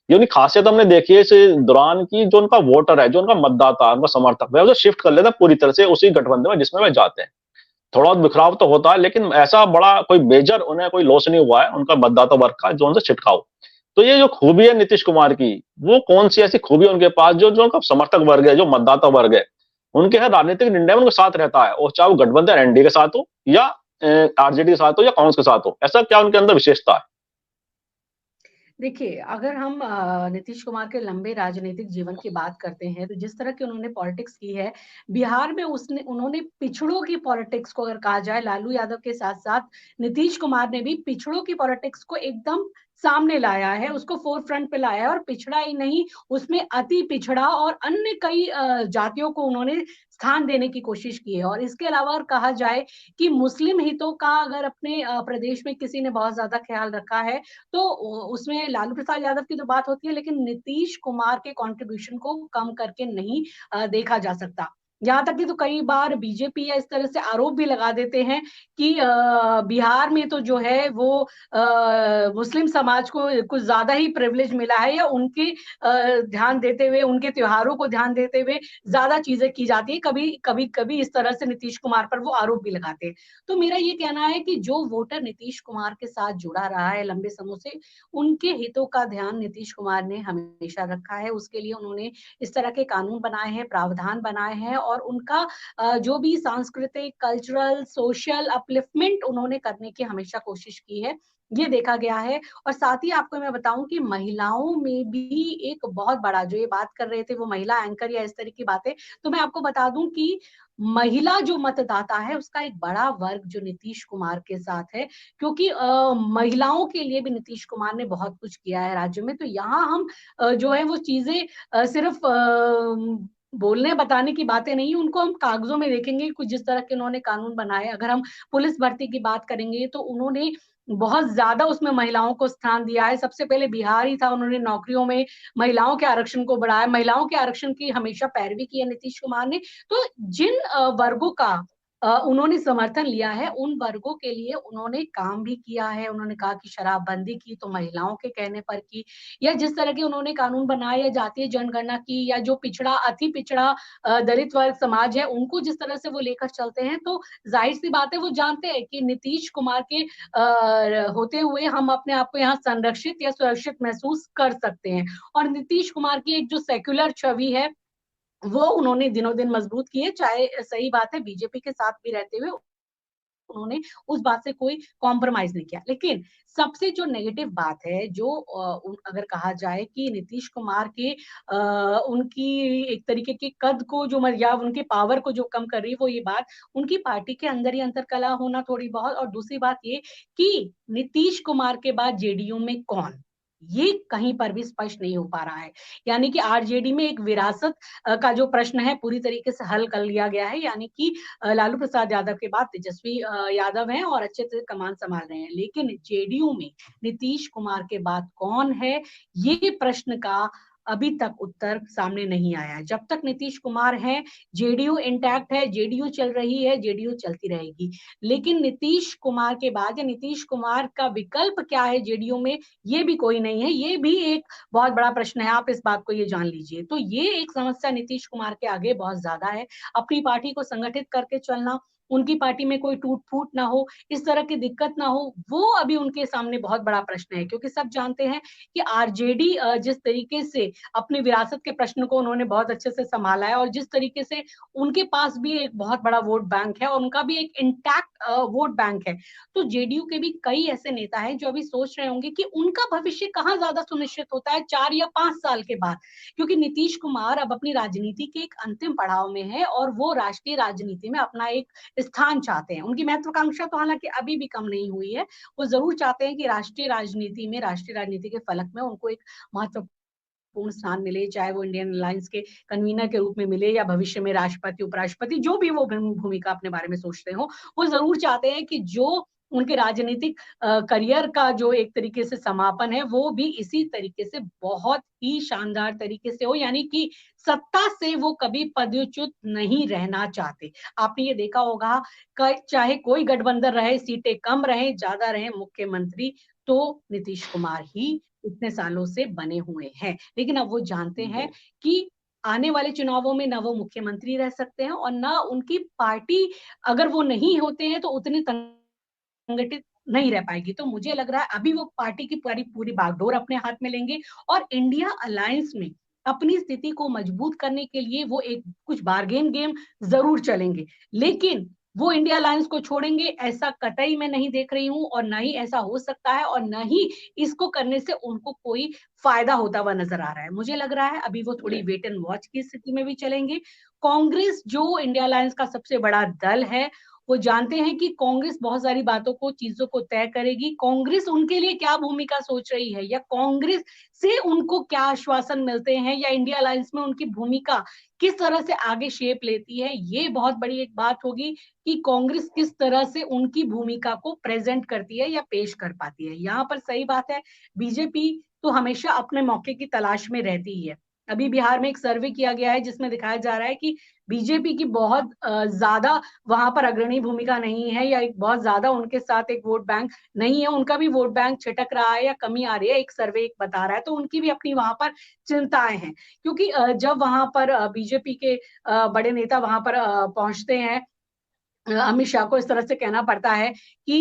ये उनकी खासियत हमने देखी है इस दौरान की, जो उनका वोटर है, जो उनका मतदाता, उनका समर्थक, वह उसे शिफ्ट कर लेता है पूरी तरह से उसी गठबंधन में जिसमें वह जाते हैं। थोड़ा बहुत बिखराव तो होता है, लेकिन ऐसा बड़ा कोई मेजर उन्हें कोई लॉस नहीं हुआ है उनका मतदाता वर्ग का जो उनसे छिटकाव। तो ये जो खूबी है नीतीश कुमार की, वो कौन-सी ऐसी खूबी है उनके पास जो जो उनका समर्थक वर्ग है, जो मतदाता वर्ग है, उनके हर राजनीतिक निर्णय में उनके साथ रहता है और चाहे वो गठबंधन एनडीए के साथ हो या आरजेडी के साथ हो या कांग्रेस के साथ हो। ऐसा क्या उनके अंदर विशेषता है? देखिए, अगर हम नीतीश कुमार के लंबे राजनीतिक जीवन की बात करते हैं, तो जिस तरह की उन्होंने पॉलिटिक्स की है, बिहार में उन्होंने पिछड़ों की पॉलिटिक्स को अगर कहा जाए, लालू यादव के साथ-साथ नीतीश कुमार ने भी पिछड़ों की पॉलिटिक्स को एकदम सामने लाया है, उसको फ़ोरफ्रंट पे लाया है और पिछड़ा ही नहीं, उसमें अति पिछड़ा और अन्य कई जातियों को उन्होंने स्थान देने की कोशिश की है। और इसके अलावा अगर कहा जाए कि मुस्लिम हितों का अगर अपने प्रदेश में किसी ने बहुत ज़्यादा ख़्याल रखा है, तो उसमें लालू प्रसाद यादव की तो बात होती है, लेकिन नीतीश कुमार के कंट्रीब्यूशन को कम करके नहीं देखा जा सकता। यहाँ तक कि तो कई बार बीजेपी या इस तरह से आरोप भी लगा देते हैं कि बिहार में तो जो है वो मुस्लिम समाज को कुछ ज़्यादा ही प्रिविलेज मिला है या उनके ध्यान देते हुए, उनके त्योहारों को ध्यान देते हुए ज़्यादा चीज़ें की जाती हैं। कभी इस तरह से नीतीश कुमार पर वो आरोप भी लगाते हैं। तो मेरा ये कहना है कि जो वोटर नीतीश कुमार के साथ जुड़ा रहा है लंबे समय से, उनके हितों का ध्यान नीतीश कुमार ने हमेशा रखा है। उसके लिए उन्होंने इस तरह के कानून बनाए हैं, प्रावधान बनाए हैं और उनका जो भी सांस्कृतिक, कल्चरल, सोशल अपलिफ्टमेंट उन्होंने करने की हमेशा कोशिश की है। ये देखा गया है और साथ ही आपको मैं बताऊँ कि महिलाओं में भी एक बहुत बड़ा, जो ये बात कर रहे थे वो महिला एंकर या इस तरह की बातें, तो मैं आपको बता दूँ कि महिला जो मतदाता है उसका एक बड़ा वर्ग जो नीतीश कुमार के साथ है, क्योंकि महिलाओं के लिए भी नीतीश कुमार ने बहुत कुछ किया है राज्य में। तो यहाँ हम जो है वो चीज़ें सिर्फ़ बोलने बताने की बातें नहीं, उनको हम कागज़ों में देखेंगे कुछ जिस तरह के उन्होंने कानून बनाए। अगर हम पुलिस भर्ती की बात करेंगे तो उन्होंने बहुत ज़्यादा उसमें महिलाओं को स्थान दिया है। सबसे पहले बिहार ही था, उन्होंने नौकरियों में महिलाओं के आरक्षण को बढ़ाया, महिलाओं के आरक्षण की हमेशा पैरवी की है नीतीश कुमार ने। तो जिन वर्गों का उन्होंने समर्थन लिया है, उन वर्गों के लिए उन्होंने काम भी किया है। उन्होंने कहा कि शराबबंदी की तो महिलाओं के कहने पर की, या जिस तरह के उन्होंने कानून बनाए या जातीय जनगणना की, या जो पिछड़ा, अति पिछड़ा दलित वर्ग समाज है, उनको जिस तरह से वो लेकर चलते हैं, तो ज़ाहिर-सी बात है वो जानते हैं कि नीतीश कुमार के होते हुए हम अपने आप को यहाँ संरक्षित या सुरक्षित महसूस कर सकते हैं। और नीतीश कुमार की एक जो सेक्युलर छवि है, वो उन्होंने दिनों-दिन मजबूत की है, चाहे सही बात है बीजेपी के साथ भी रहते हुए उन्होंने उस बात से कोई कॉम्प्रोमाइज़ नहीं किया। लेकिन सबसे जो नेगेटिव बात है, जो अगर कहा जाए कि नीतीश कुमार के उनकी एक तरीके के कद को जो या उनके पावर को जो कम कर रही है, वो ये बात उनकी पार्टी के अंदर ही अंतरकलह होना थोड़ी बहुत, और दूसरी बात ये कि नीतीश कुमार के बाद जेडीयू में कौन? ये कहीं पर भी स्पष्ट नहीं हो पा रहा है। यानी कि आरजेडी में एक विरासत का जो प्रश्न है पूरी तरीके से हल कर लिया गया है, यानी कि लालू प्रसाद यादव के बाद तेजस्वी यादव हैं और अच्छे से कमान संभाल रहे हैं। लेकिन जेडीयू में नीतीश कुमार के बाद कौन है, ये प्रश्न का अभी तक उत्तर सामने नहीं आया है। जब तक नीतीश कुमार हैं, जेडीयू इंटैक्ट है, जेडीयू चल रही है, जेडीयू चलती रहेगी। लेकिन नीतीश कुमार के बाद या नीतीश कुमार का विकल्प क्या है जेडीयू में, ये भी कोई नहीं है। ये भी एक बहुत बड़ा प्रश्न है, आप इस बात को ये जान लीजिए। तो ये एक समस्या नीतीश कुमार के आगे बहुत ज़्यादा है। अपनी पार्टी को संगठित करके चलना, उनकी पार्टी में कोई टूट-फूट ना हो, इस तरह की दिक्कत ना हो, वो अभी उनके सामने बहुत बड़ा प्रश्न है। क्योंकि सब जानते हैं कि आरजेडी जिस तरीके से अपनी विरासत के प्रश्न को उन्होंने बहुत अच्छे से सँभाला है, और जिस तरीके से उनके पास भी एक बहुत बड़ा वोट बैंक है और उनका भी एक इंटैक्ट वोट बैंक है। तो जेडीयू के भी कई ऐसे नेता हैं जो अभी सोच रहे होंगे कि उनका भविष्य कहाँ ज़्यादा सुनिश्चित होता है 4 या 5 साल के बाद। क्योंकि नीतीश कुमार अब अपनी राजनीति के एक अंतिम पड़ाव में है और वो राष्ट्रीय राजनीति में अपना एक स्थान चाहते हैं। उनकी महत्वाकांक्षा तो हालाँकि अभी भी कम नहीं हुई है। वो ज़रूर चाहते हैं कि राष्ट्रीय राजनीति के फलक में उनको एक महत्वपूर्ण स्थान मिले, चाहे वो इंडियन अलायंस के कन्वीनर के रूप में मिले या भविष्य में राष्ट्रपति, उपराष्ट्रपति, जो भी वो भूमिका अपने बारे में सोचते हो, वो ज़रूर चाहते हैं कि जो उनके राजनीतिक करियर का जो एक तरीके से समापन है, वो भी इसी तरीके से बहुत ही शानदार तरीके से हो, यानी कि सत्ता से वो कभी पदच्युत नहीं रहना चाहते। आपने ये देखा होगा चाहे कोई गठबंधन रहे, सीटें कम रहें, ज़्यादा रहें, मुख्यमंत्री तो नीतीश कुमार ही इतने सालों से बने हुए हैं। लेकिन अब वो जानते हैं कि आने वाले चुनावों में ना वो मुख्यमंत्री रह सकते हैं और ना उनकी पार्टी, अगर वो नहीं होते हैं तो उतने संगठित नहीं रह पाएगी। तो मुझे लग रहा है अभी वो पार्टी की पूरी बागडोर अपने हाथ में लेंगे और इंडिया अलायंस में अपनी स्थिति को मजबूत करने के लिए वो एक कुछ बार्गेन गेम ज़रूर चलेंगे। लेकिन वो इंडिया अलायंस को छोड़ेंगे ऐसा कतई मैं नहीं देख रही हूँ, और ना ही ऐसा हो सकता है, और ना ही इसको करने से उनको कोई फ़ायदा होता हुआ नज़र आ रहा है। मुझे लग रहा है अभी वो थोड़ी वेट एंड वॉच की स्थिति में भी चलेंगे। कांग्रेस जो इंडिया अलायंस का सबसे बड़ा दल है, वो जानते हैं कि कांग्रेस बहुत सारी बातों को, चीज़ों को तय करेगी। कांग्रेस उनके लिए क्या भूमिका सोच रही है, या कांग्रेस से उनको क्या आश्वासन मिलते हैं, या इंडिया अलायंस में उनकी भूमिका किस तरह से आगे शेप लेती है, ये बहुत बड़ी एक बात होगी कि कांग्रेस किस तरह से उनकी भूमिका को प्रेज़ेंट करती है या पेश कर पाती है। यहाँ पर सही बात है, बीजेपी तो हमेशा अपने मौके की तलाश में रहती ही है। अभी बिहार में एक सर्वे किया गया है जिसमें दिखाया जा रहा है कि बीजेपी की बहुत ज़्यादा वहाँ पर अग्रणी भूमिका नहीं है, या एक बहुत ज़्यादा उनके साथ एक वोट बैंक नहीं है, उनका भी वोट बैंक छिटक रहा है या कमी आ रही है, एक सर्वे एक बता रहा है, तो उनकी भी अपनी वहाँ पर चिंताएँ हैं। क्योंकि जब वहाँ पर बीजेपी के बड़े नेता वहाँ पर पहुँचते हैं, अमित शाह को इस तरह से कहना पड़ता है कि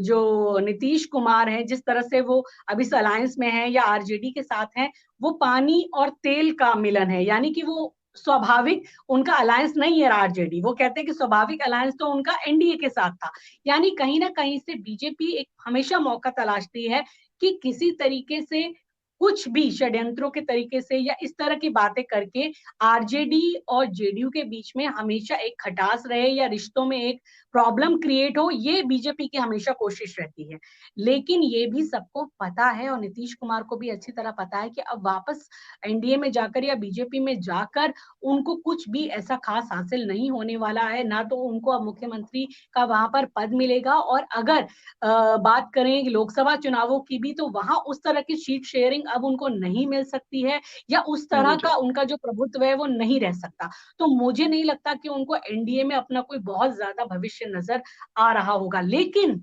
जो नीतीश कुमार हैं, जिस तरह से वो अभी इस अलायंस में हैं या आरजेडी के साथ हैं, वो पानी और तेल का मिलन है। यानी कि वो स्वाभाविक उनका अलायंस नहीं है आरजेडी। वो कहते हैं कि स्वाभाविक अलायंस तो उनका एनडीए के साथ था। यानी कहीं न कहीं से बीजेपी एक हमेशा मौका तलाशती है कि किसी तरीके से कुछ भी षड्यंत्रों के तरीके से या इस तरह की बातें करके आरजेडी और जेडीयू के बीच में हमेशा एक खटास रहे या रिश्तों में एक प्रॉब्लम क्रिएट हो, ये बीजेपी की हमेशा कोशिश रहती है। लेकिन ये भी सबको पता है और नीतीश कुमार को भी अच्छी तरह पता है कि अब वापस एनडीए में जाकर या बीजेपी में जाकर उनको कुछ भी ऐसा खास हासिल नहीं होने वाला है। ना तो उनको अब मुख्यमंत्री का वहाँ पर पद मिलेगा, और अगर बात करें लोकसभा चुनावों की भी, तो वहाँ उस तरह की सीट शेयरिंग अब उनको नहीं मिल सकती है, या उस तरह का उनका जो प्रभुत्व है वो नहीं रह सकता। तो मुझे नहीं लगता कि उनको एनडीए में अपना कोई बहुत ज्यादा भविष्य नजर आ रहा होगा। लेकिन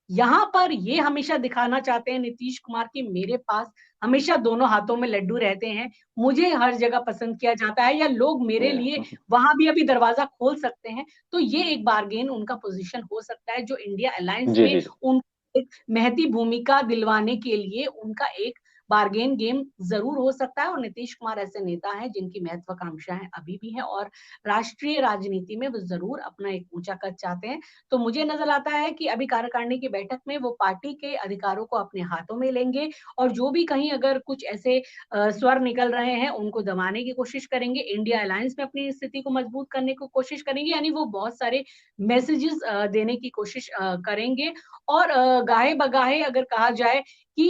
यहाँ पर ये हमेशा दिखाना चाहते हैं नीतीश कुमार की मेरे पास हमेशा दोनों हाथों में लड्डू रहते हैं, मुझे हर जगह पसंद किया जाता है, या लोग मेरे लिए वहां भी अभी दरवाजा खोल सकते हैं। तो ये एक बारगेन उनका पोजीशन हो सकता है, जो इंडिया अलायंस जी, में जी। उन एक महती भूमिका दिलवाने के लिए उनका एक बारगेन गेम जरूर हो सकता है। और नीतीश कुमार ऐसे नेता हैं जिनकी महत्वाकांक्षाएं अभी भी हैं, और राष्ट्रीय राजनीति में वो जरूर अपना एक ऊंचा कद चाहते हैं। तो मुझे नजर आता है कि अभी कार्यकारिणी की बैठक में वो पार्टी के अधिकारों को अपने हाथों में लेंगे, और जो भी कहीं अगर कुछ ऐसे स्वर निकल रहे हैं उनको दबाने की कोशिश करेंगे, इंडिया अलायंस में अपनी स्थिति को मजबूत करने की कोशिश करेंगे, यानी वो बहुत सारे मैसेजेस देने की कोशिश करेंगे। और गाहे बगाहे अगर कहा जाए कि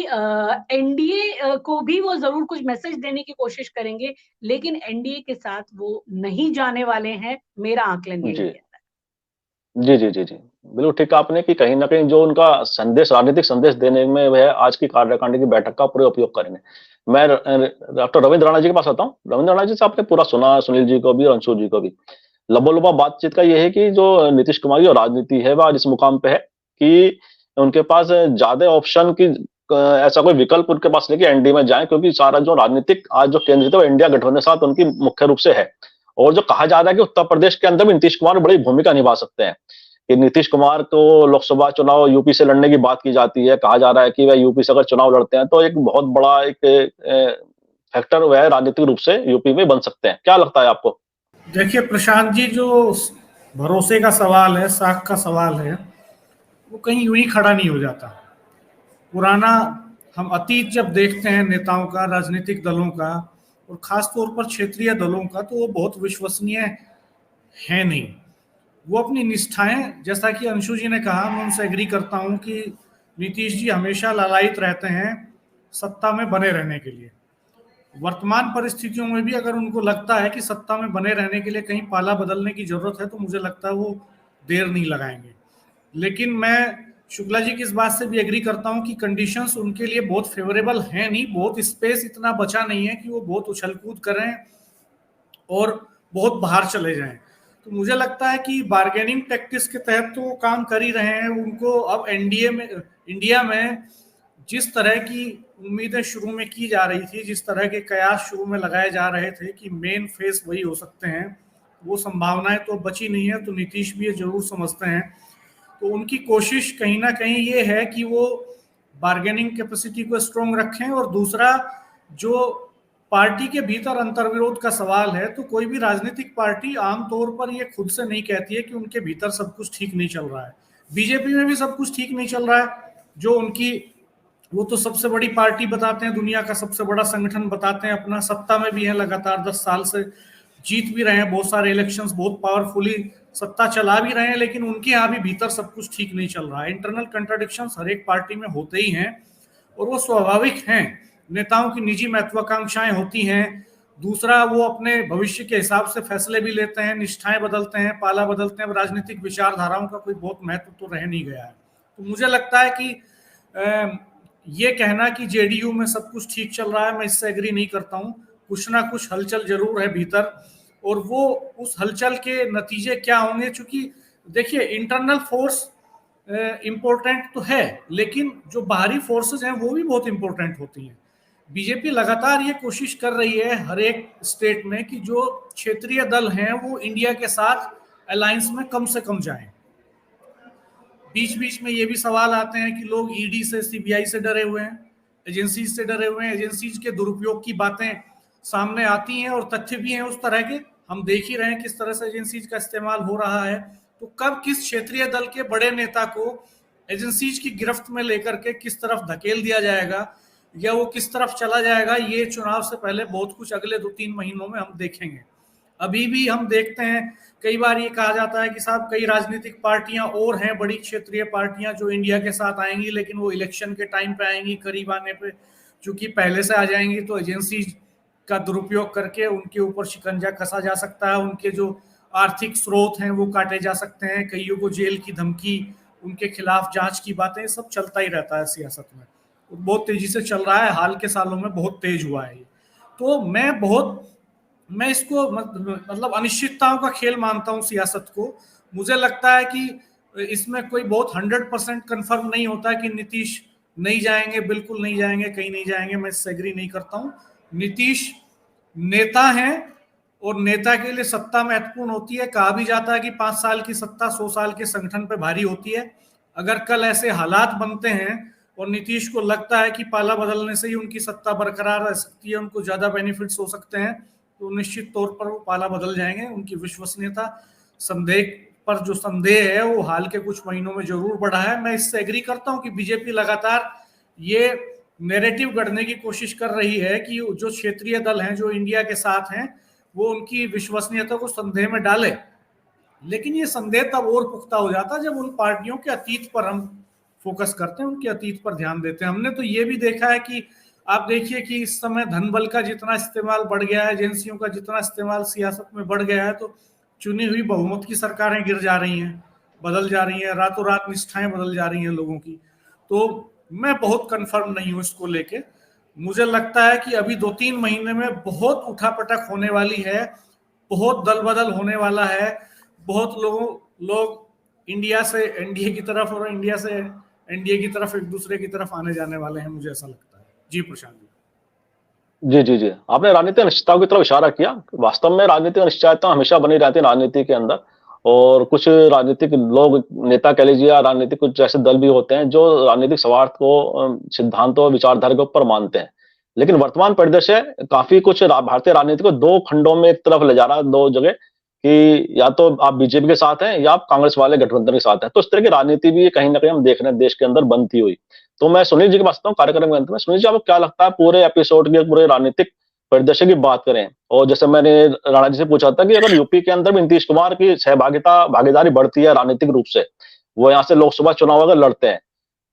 एनडीए को भी वो जरूर कुछ मैसेज देने की कोशिश करेंगे, लेकिन एनडीए के साथ वो नहीं जाने वाले हैं, मेरा आकलन यही जी। कहता है। जी, जी, जी, जी। बिल्कुल ठीक कहा आपने कि कहीं न कहीं जो उनका संदेश राजनीतिक संदेश देने में वह आज की कार्यकारिणी की बैठक का पूरे उपयोग करेंगे। मैं डॉक्टर रविंद्र राणा जी के पास आता हूँ। रविंद्र राणा जी से आपने पूरा सुना, सुनील जी को भी और अंशु जी को भी। लबो-लुबा बातचीत का ये है कि जो नीतीश कुमार की जो राजनीति है, वह आज इस मुकाम पे है कि उनके पास ज़्यादा ऑप्शन की ऐसा कोई विकल्प उनके पास नहीं कि एनडीए में जाएँ, क्योंकि सारा जो राजनीतिक आज जो केंद्रित है, वो इंडिया गठबंधन के साथ उनकी मुख्य रूप से है। और जो कहा जा रहा है कि उत्तर प्रदेश के अंदर भी नीतीश कुमार बड़ी भूमिका निभा सकते हैं। कि नीतीश कुमार को लोकसभा चुनाव यूपी से लड़ने की बात की जाती है। कहा जा रहा है कि वह यूपी से अगर चुनाव लड़ते हैं, तो एक बहुत बड़ा एक फैक्टर वह राजनीतिक रूप से यूपी में बन सकते हैं। क्या लगता है आपको? देखिए प्रशांत जी, जो भरोसे का सवाल है, साख का सवाल है, वो कहीं यूं ही खड़ा नहीं हो जाता। पुराना हम अतीत जब देखते हैं नेताओं का, राजनीतिक दलों का, और खास तौर पर क्षेत्रीय दलों का, तो वो बहुत विश्वसनीय है नहीं। वो अपनी निष्ठाएं, जैसा कि अंशु जी ने कहा, मैं उनसे एग्री करता हूं कि नीतीश जी हमेशा लालायित रहते हैं सत्ता में बने रहने के लिए। वर्तमान परिस्थितियों में भी अगर उनको लगता है कि सत्ता में बने रहने के लिए कहीं पाला बदलने की जरूरत है, तो मुझे लगता है वो देर नहीं लगाएंगे। लेकिन मैं शुक्ला जी की इस बात से भी एग्री करता हूं कि कंडीशंस उनके लिए बहुत फेवरेबल हैं नहीं, बहुत स्पेस इतना बचा नहीं है कि वो बहुत उछल कूद करें और बहुत बाहर चले जाएं। तो मुझे लगता है कि बार्गेनिंग टैक्टिक्स के तहत तो वो काम कर ही रहे हैं। उनको अब एनडीए में, इंडिया में जिस तरह की उम्मीदें शुरू में की जा रही थी, जिस तरह के कयास शुरू में लगाए जा रहे थे कि मेन फेस वही हो सकते हैं, वो संभावनाएं तो बची नहीं है। तो नीतीश भी ये जरूर समझते हैं। तो उनकी कोशिश कहीं ना कहीं ये है कि वो बार्गेनिंग कैपेसिटी को स्ट्रोंग रखें। और दूसरा, जो पार्टी के भीतर अंतर्विरोध का सवाल है, तो कोई भी राजनीतिक पार्टी आमतौर पर ये खुद से नहीं कहती है कि उनके भीतर सब कुछ ठीक नहीं चल रहा है। बीजेपी में भी सब कुछ ठीक नहीं चल रहा है। जो उनकी, वो तो सबसे बड़ी पार्टी बताते हैं, दुनिया का सबसे बड़ा संगठन बताते हैं, अपना सत्ता में भी है, लगातार 10 साल से जीत भी रहे हैं बहुत सारे इलेक्शंस, बहुत पावरफुली सत्ता चला भी रहे हैं, लेकिन उनके यहाँ भी भीतर सब कुछ ठीक नहीं चल रहा है। इंटरनल कंट्राडिक्शंस हर एक पार्टी में होते ही हैं, और वो स्वाभाविक हैं। नेताओं की निजी महत्वाकांक्षाएं होती हैं। दूसरा, वो अपने भविष्य के हिसाब से फैसले भी लेते हैं, निष्ठाएं बदलते हैं, पाला बदलते हैं। राजनीतिक विचारधाराओं का कोई बहुत महत्व तो रह नहीं गया है। तो मुझे लगता है कि ये कहना कि जेडीयू में सब कुछ ठीक चल रहा है, मैं इससे एग्री नहीं करता हूँ। कुछ ना कुछ हलचल जरूर है भीतर, और वो उस हलचल के नतीजे क्या होंगे, चूंकि देखिए इंटरनल फोर्स इंपॉर्टेंट तो है, लेकिन जो बाहरी फोर्सेस हैं वो भी बहुत इंपॉर्टेंट होती हैं। बीजेपी लगातार ये कोशिश कर रही है हर एक स्टेट में कि जो क्षेत्रीय दल हैं वो इंडिया के साथ अलायंस में कम से कम जाएं। बीच बीच में ये भी सवाल आते हैं कि लोग ईडी से, सीबीआई से डरे हुए हैं, एजेंसीज से डरे हुए हैं, एजेंसीज के दुरुपयोग की बातें सामने आती हैं, और तथ्य भी हैं उस तरह के। हम देख ही रहे हैं किस तरह से एजेंसीज का इस्तेमाल हो रहा है। तो कब किस क्षेत्रीय दल के बड़े नेता को एजेंसीज की गिरफ्त में लेकर के किस तरफ धकेल दिया जाएगा, या वो किस तरफ चला जाएगा, ये चुनाव से पहले बहुत कुछ अगले 2-3 महीनों में हम देखेंगे। अभी भी हम देखते हैं, कई बार ये कहा जाता है कि साहब कई राजनीतिक पार्टियां और हैं, बड़ी क्षेत्रीय पार्टियां जो इंडिया के साथ आएंगी, लेकिन वो इलेक्शन के टाइम पे आएंगी, करीब आने पे चूंकि पहले से आ जाएंगी, तो एजेंसी का दुरुपयोग करके उनके ऊपर शिकंजा कसा जा सकता है, उनके जो आर्थिक स्रोत हैं वो काटे जा सकते हैं, कईयों को जेल की धमकी, उनके खिलाफ जांच की बातें, सब चलता ही रहता है सियासत में। बहुत तेजी से चल रहा है, हाल के सालों में बहुत तेज हुआ है। तो मैं इसको मतलब अनिश्चितताओं का खेल मानता हूं सियासत को। मुझे लगता है कि इसमें कोई बहुत 100% कंफर्म नहीं होता कि नीतीश नहीं जाएंगे, बिल्कुल नहीं जाएंगे, कहीं नहीं जाएंगे। मैं इससे एग्री नहीं करता हूं। नीतीश नेता हैं और नेता के लिए सत्ता महत्वपूर्ण होती है। कहा भी जाता है कि 5 साल की सत्ता 100 साल के संगठन पे भारी होती है। अगर कल ऐसे हालात बनते हैं और नीतीश को लगता है कि पाला बदलने से ही उनकी सत्ता बरकरार रह सकती है, उनको ज्यादा बेनिफिट्स हो सकते हैं, तो निश्चित तौर पर वो पाला बदल जाएंगे। उनकी विश्वसनीयता संदेह पर जो संदेह है वो हाल के कुछ महीनों में जरूर बढ़ा है। मैं इससे एग्री करता हूं कि बीजेपी लगातार ये नैरेटिव गढ़ने की कोशिश कर रही है कि जो क्षेत्रीय दल हैं जो इंडिया के साथ हैं वो उनकी विश्वसनीयता को संदेह में डाले। लेकिन ये संदेह तब और पुख्ता हो जाता है जब उन पार्टियों के अतीत पर हम फोकस करते हैं, उनके अतीत पर ध्यान देते हैं। हमने तो ये भी देखा है कि आप देखिए कि इस समय धन बल का जितना इस्तेमाल बढ़ गया है, एजेंसियों का जितना इस्तेमाल सियासत में बढ़ गया है, तो चुनी हुई बहुमत की सरकारें गिर जा रही हैं, बदल जा रही हैं, रातों रात निष्ठाएं बदल जा रही हैं लोगों की। तो मैं बहुत कंफर्म नहीं हूं इसको लेके। मुझे लगता है कि अभी 2-3 महीने में बहुत उठापटक होने वाली है, बहुत दल बदल होने वाला है। बहुत लोग इंडिया से एनडीए की तरफ और इंडिया से एनडीए की तरफ एक दूसरे की तरफ आने जाने वाले हैं, मुझे ऐसा लगता है। जी प्रशांत जी। जी, जी, जी। आपने राजनीतिक अनिश्चितताओं की तरफ इशारा किया। वास्तव में राजनीतिक अनिश्चयता हमेशा बनी रहती है राजनीति के अंदर, और कुछ राजनीतिक लोग, नेता कह लीजिए या राजनीतिक कुछ ऐसे दल भी होते हैं जो राजनीतिक स्वार्थ को सिद्धांतों और विचारधारा के ऊपर मानते हैं। लेकिन वर्तमान परिदृश्य काफ़ी कुछ भारतीय राजनीति को 2 खंडों में एक तरफ ले जा रहा है, 2 जगह, कि या तो आप बीजेपी के साथ हैं या आप कांग्रेस वाले गठबंधन के साथ हैं। तो इस तरह की राजनीति भी कहीं न कहीं हम देख रहे हैं देश के अंदर बनती हुई। तो मैं सुनील जी के पास आता हूँ कार्यक्रम के अंत में। सुनील जी, आपको क्या लगता है पूरे एपिसोड के पूरे राजनीतिक परिदृश्य की बात करें, और जैसे मैंने राणा जी से पूछा था कि अगर यूपी के अंदर भी नीतीश कुमार की भागीदारी बढ़ती है राजनीतिक रूप से, वो यहाँ से लोकसभा चुनाव अगर लड़ते हैं,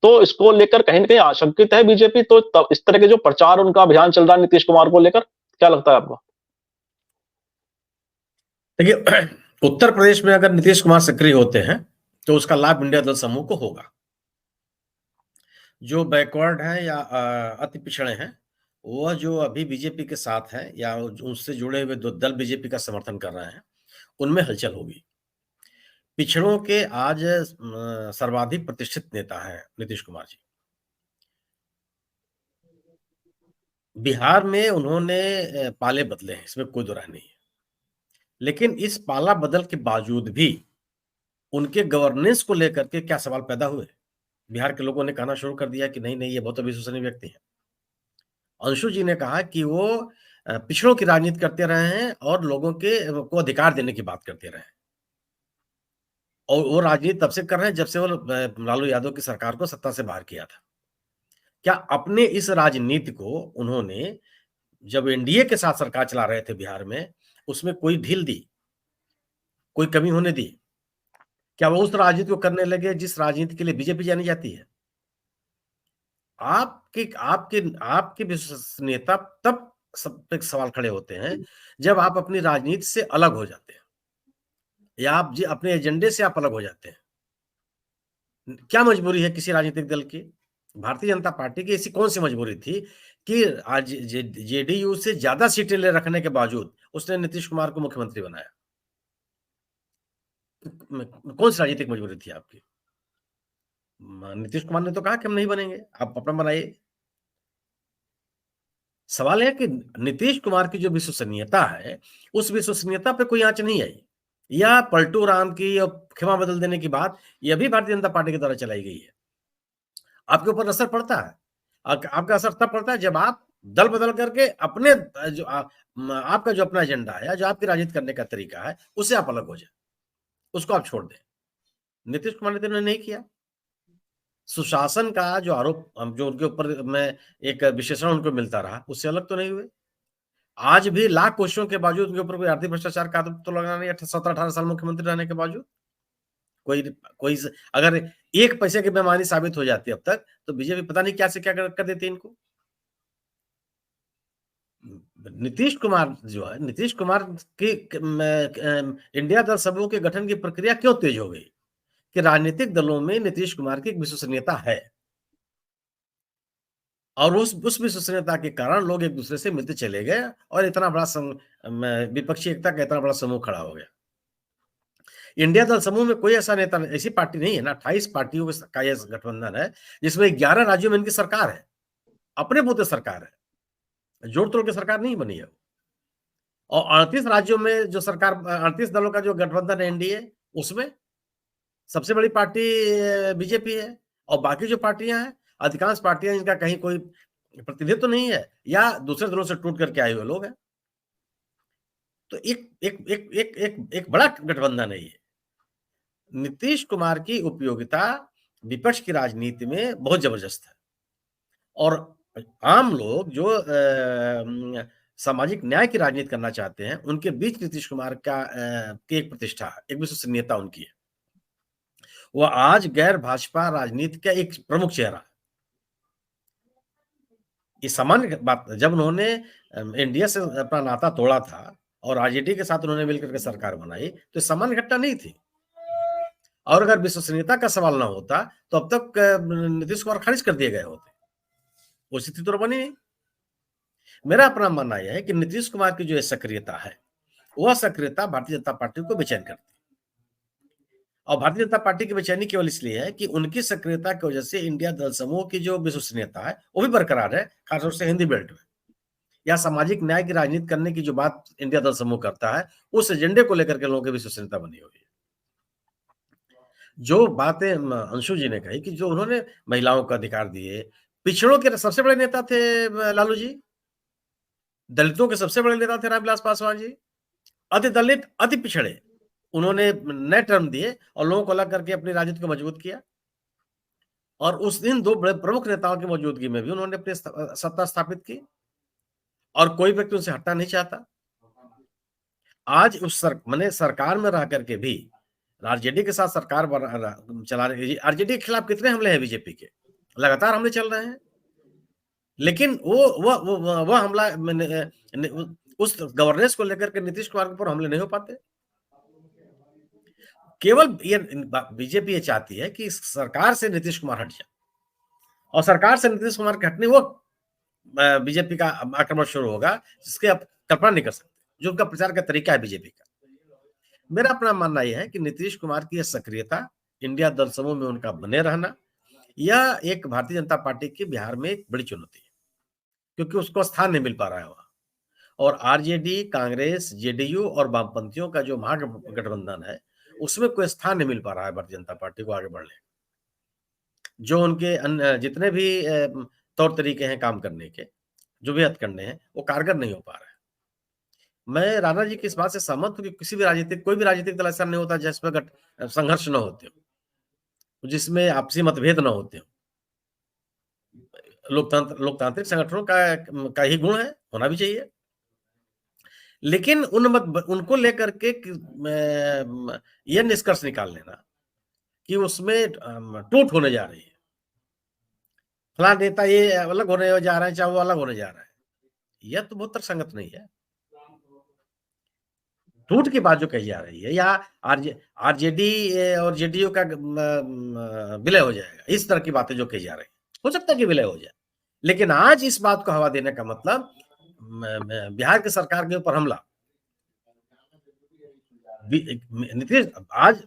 तो इसको लेकर कहीं न कहीं आशंकित है बीजेपी? तो तब इस तरह के जो प्रचार उनका अभियान चल रहा है नीतीश कुमार को लेकर, क्या लगता है आपको? देखिए, उत्तर प्रदेश में अगर नीतीश कुमार सक्रिय होते हैं तो उसका लाभ इंडिया दल समूह को होगा। जो बैकवर्ड हैं या अति पिछड़े हैं, वह जो अभी बीजेपी के साथ है या उससे जुड़े हुए दो दल बीजेपी का समर्थन कर रहे हैं, उनमें हलचल होगी। पिछड़ों के आज सर्वाधिक प्रतिष्ठित नेता हैं नीतीश कुमार जी। बिहार में उन्होंने पाले बदले हैं, इसमें कोई दो राय नहीं है। लेकिन इस पाला बदल के बावजूद भी उनके गवर्नेंस को लेकर के क्या सवाल पैदा हुए? बिहार के लोगों ने कहना शुरू कर दिया कि नहीं नहीं, ये बहुत अविश्वसनीय व्यक्ति है। अंशु जी ने कहा कि वो पिछड़ों की राजनीति करते रहे हैं और लोगों को अधिकार देने की बात करते रहे हैं, और वो राजनीति तब से कर रहे हैं जब से वो लालू यादव की सरकार को सत्ता से बाहर किया था। क्या अपने इस राजनीति को उन्होंने जब एनडीए के साथ सरकार चला रहे थे बिहार में, उसमें कोई ढील दी, कोई कमी होने दी? क्या वो उस राजनीति को करने लगे जिस राजनीति के लिए बीजेपी जानी जाती है? आपके आपके आपकी विश्वसनीयता तब सब पे सवाल खड़े होते हैं जब आप अपनी राजनीति से अलग हो जाते हैं या आप जी अपने एजेंडे से आप अलग हो जाते हैं। क्या मजबूरी है किसी राजनीतिक दल की? भारतीय जनता पार्टी की ऐसी कौन सी मजबूरी थी कि आज जेडीयू से ज्यादा सीटें ले रखने के बावजूद उसने नीतीश कुमार को मुख्यमंत्री बनाया? कौन सी राजनीतिक मजबूरी थी आपकी? नीतीश कुमार ने तो कहा कि हम नहीं बनेंगे, आप अपना बनाइए। सवाल है कि नीतीश कुमार की जो विश्वसनीयता है, उस विश्वसनीयता पे कोई आंच नहीं आई, या पलटू राम की और खेमा बदल देने की बात यह भी भारतीय जनता पार्टी के द्वारा चलाई गई है। आपके ऊपर असर पड़ता है, आपका असर तब पड़ता है जब आप दल बदल करके अपने जो आपका जो अपना एजेंडा है, जो आपकी राजनीति करने का तरीका है, उससे आप अलग हो जाए, उसको आप छोड़ दें। नीतीश कुमार ने तो नहीं किया। सुशासन का जो आरोप जो उनके ऊपर में एक विशेषण उनको मिलता रहा, उससे अलग तो नहीं हुए। आज भी लाख कोशिशों के बावजूद उनके ऊपर कोई आर्थिक भ्रष्टाचार का आरोप तो लगा नहीं, 17-18 साल मुख्यमंत्री रहने के बावजूद। कोई अगर एक पैसे की बेईमानी साबित हो जाती अब तक, तो बीजेपी पता नहीं क्या से क्या कर देती इनको। नीतीश कुमार जो है, नीतीश कुमार की इंडिया दल समूह के गठन की प्रक्रिया क्यों तेज हो गई? कि राजनीतिक दलों में नीतीश कुमार की एक विश्वसनीयता है। और उस विश्वसनीयता के कारण लोग एक दूसरे से मिलते चले गए और इतना बड़ा विपक्षी एकता का इतना बड़ा समूह खड़ा हो गया। इंडिया दल समूह में कोई ऐसा नेता, ऐसी पार्टी नहीं है ना, 28 पार्टियों का यह गठबंधन है जिसमें 11 राज्यों में इनकी सरकार है, अपने बूते सरकार है, जोड़ तोड़ के सरकार नहीं बनी है। और 38 राज्यों में जो सरकार, 38 दलों का जो गठबंधन है एनडीए, उसमें सबसे बड़ी पार्टी बीजेपी है और बाकी जो पार्टियां हैं, अधिकांश पार्टियां इनका कहीं कोई प्रतिनिधित्व तो नहीं है या दूसरे दलों से टूट करके आए हुए लोग हैं। तो एक एक एक एक एक एक बड़ा गठबंधन है ये। नीतीश कुमार की उपयोगिता विपक्ष की राजनीति में बहुत जबरदस्त है और आम लोग जो सामाजिक न्याय की राजनीति करना चाहते हैं, उनके बीच नीतीश कुमार की एक प्रतिष्ठा है, एक विश्वसनीयता उनकी है। वह आज गैर भाजपा राजनीति का एक प्रमुख चेहरा है। ये सामान्य बात, जब उन्होंने एनडीए से अपना नाता तोड़ा था और आरजेडी के साथ उन्होंने मिलकर के सरकार बनाई, तो सामान्य घटना नहीं थी। और अगर विश्वसनीयता का सवाल ना होता तो अब तक नीतीश कुमार खारिज कर दिए गए होते। वो स्थिति तो बनी नहीं। मेरा अपना मानना यह है कि नीतीश कुमार की जो सक्रियता है, वह सक्रियता भारतीय जनता पार्टी को बेचैन करती है। और भारतीय जनता पार्टी की बेचैनी केवल इसलिए है कि उनकी सक्रियता की वजह से इंडिया दल समूह की जो विश्वसनीयता है वो भी बरकरार है, खासतौर से हिंदी बेल्ट में, या सामाजिक न्याय की राजनीति करने की जो बात इंडिया दल समूह करता है, उस एजेंडे को लेकर के लोगों की विश्वसनीयता बनी हुई है। जो बातें अंशु जी ने कही कि जो उन्होंने महिलाओं को अधिकार दिए, पिछड़ों के सबसे बड़े नेता थे लालू जी, दलितों के सबसे बड़े नेता थे रामविलास पासवान जी, अति दलित अति पिछड़े, उन्होंने नए टर्म दिए और लोगों को अलग करके अपनी राजनीति को मजबूत किया। और उस दिन दो बड़े प्रमुख नेताओं की मौजूदगी में भी उन्होंने अपनी सत्ता स्थापित की और कोई व्यक्ति उनसे हटना नहीं चाहता। आज उस सरकार में रह करके भी आरजेडी के साथ सरकार चला रही, आरजेडी के खिलाफ कितने हमले हैं बीजेपी के, लगातार हमले चल रहे हैं, लेकिन वो हमला उस गवर्नेंस को लेकर के नीतीश कुमार के ऊपर हमले नहीं हो पाते। केवल ये बीजेपी ये चाहती है कि इस सरकार से नीतीश कुमार हट जाए और सरकार से नीतीश कुमार के हटने वो बीजेपी का आक्रमण शुरू होगा, जिसके आप कल्पना नहीं कर सकते, जो उनका प्रचार का तरीका है बीजेपी का। मेरा अपना मानना यह है कि नीतीश कुमार की यह सक्रियता, इंडिया दल समूह में उनका बने रहना, यह एक भारतीय जनता पार्टी की बिहार में एक बड़ी चुनौती है, क्योंकि उसको स्थान नहीं मिल पा रहा है वहां। और आरजेडी, कांग्रेस, जेडीयू और वामपंथियों का जो महागठबंधन है, उसमें कोई स्थान नहीं मिल पा रहा है भारतीय जनता पार्टी को आगे बढ़ने। जो उनके जितने भी तौर तरीके हैं काम करने के, जो भी हथकंडे हैं, वो कारगर नहीं हो पा रहे हैं। मैं राणा जी की इस बात से सहमत हूं कि कोई भी राजनीतिक दल ऐसा नहीं होता जिसमें संघर्ष न होते हो, जिसमें आपसी मतभेद न होते हो। लोकतांत्रिक संगठनों का ही गुण है, होना भी चाहिए। लेकिन उनको लेकर के यह निष्कर्ष निकाल लेना कि उसमें टूट होने जा रही है, फलां नेता ये अलग होने जा रहा है, चाहे वो अलग होने जा रहा है, यह तो बहुत तर्कसंगत नहीं है। टूट की बात जो कही जा रही है, या आरजेडी और जेडीयू का विलय हो जाएगा, इस तरह की बातें जो कही जा रही है, हो सकता है कि विलय हो जाए। लेकिन आज इस बात को हवा देने का मतलब बिहार की सरकार के ऊपर हमला, नीतीश आज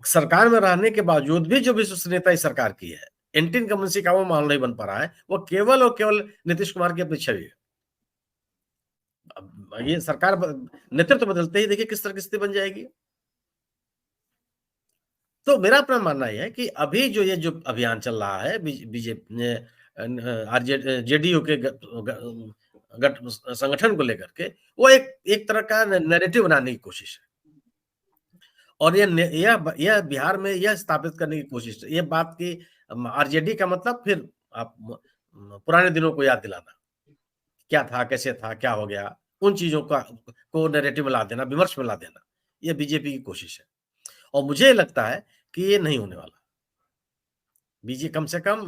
सरकार में रहने के बावजूद भी जो विश्वसनीयता इस सरकार की है, एंटी इनकम्बेंसी का वो माहौल नहीं बन पा रहा है, वो केवल और केवल नीतीश कुमार की अपनी छवि है। ये सरकार नेतृत्व बदलते ही देखिए किस तरह की स्थिति बन जाएगी। तो मेरा अपना मानना यह है कि अभी ये जो अभियान चल रहा है बीजेपी जेडीयू के संगठन को लेकर के, वो एक तरह का नैरेटिव बनाने की कोशिश है और यह बिहार में यह स्थापित करने की कोशिश है, ये बात की आरजेडी का मतलब फिर आप पुराने दिनों को याद दिलाना, क्या था, कैसे था, क्या हो गया, उन चीजों को नैरेटिव में ला देना, विमर्श में ला देना, यह बीजेपी की कोशिश है। और मुझे लगता है कि ये नहीं होने वाला। बीजेपी कम से कम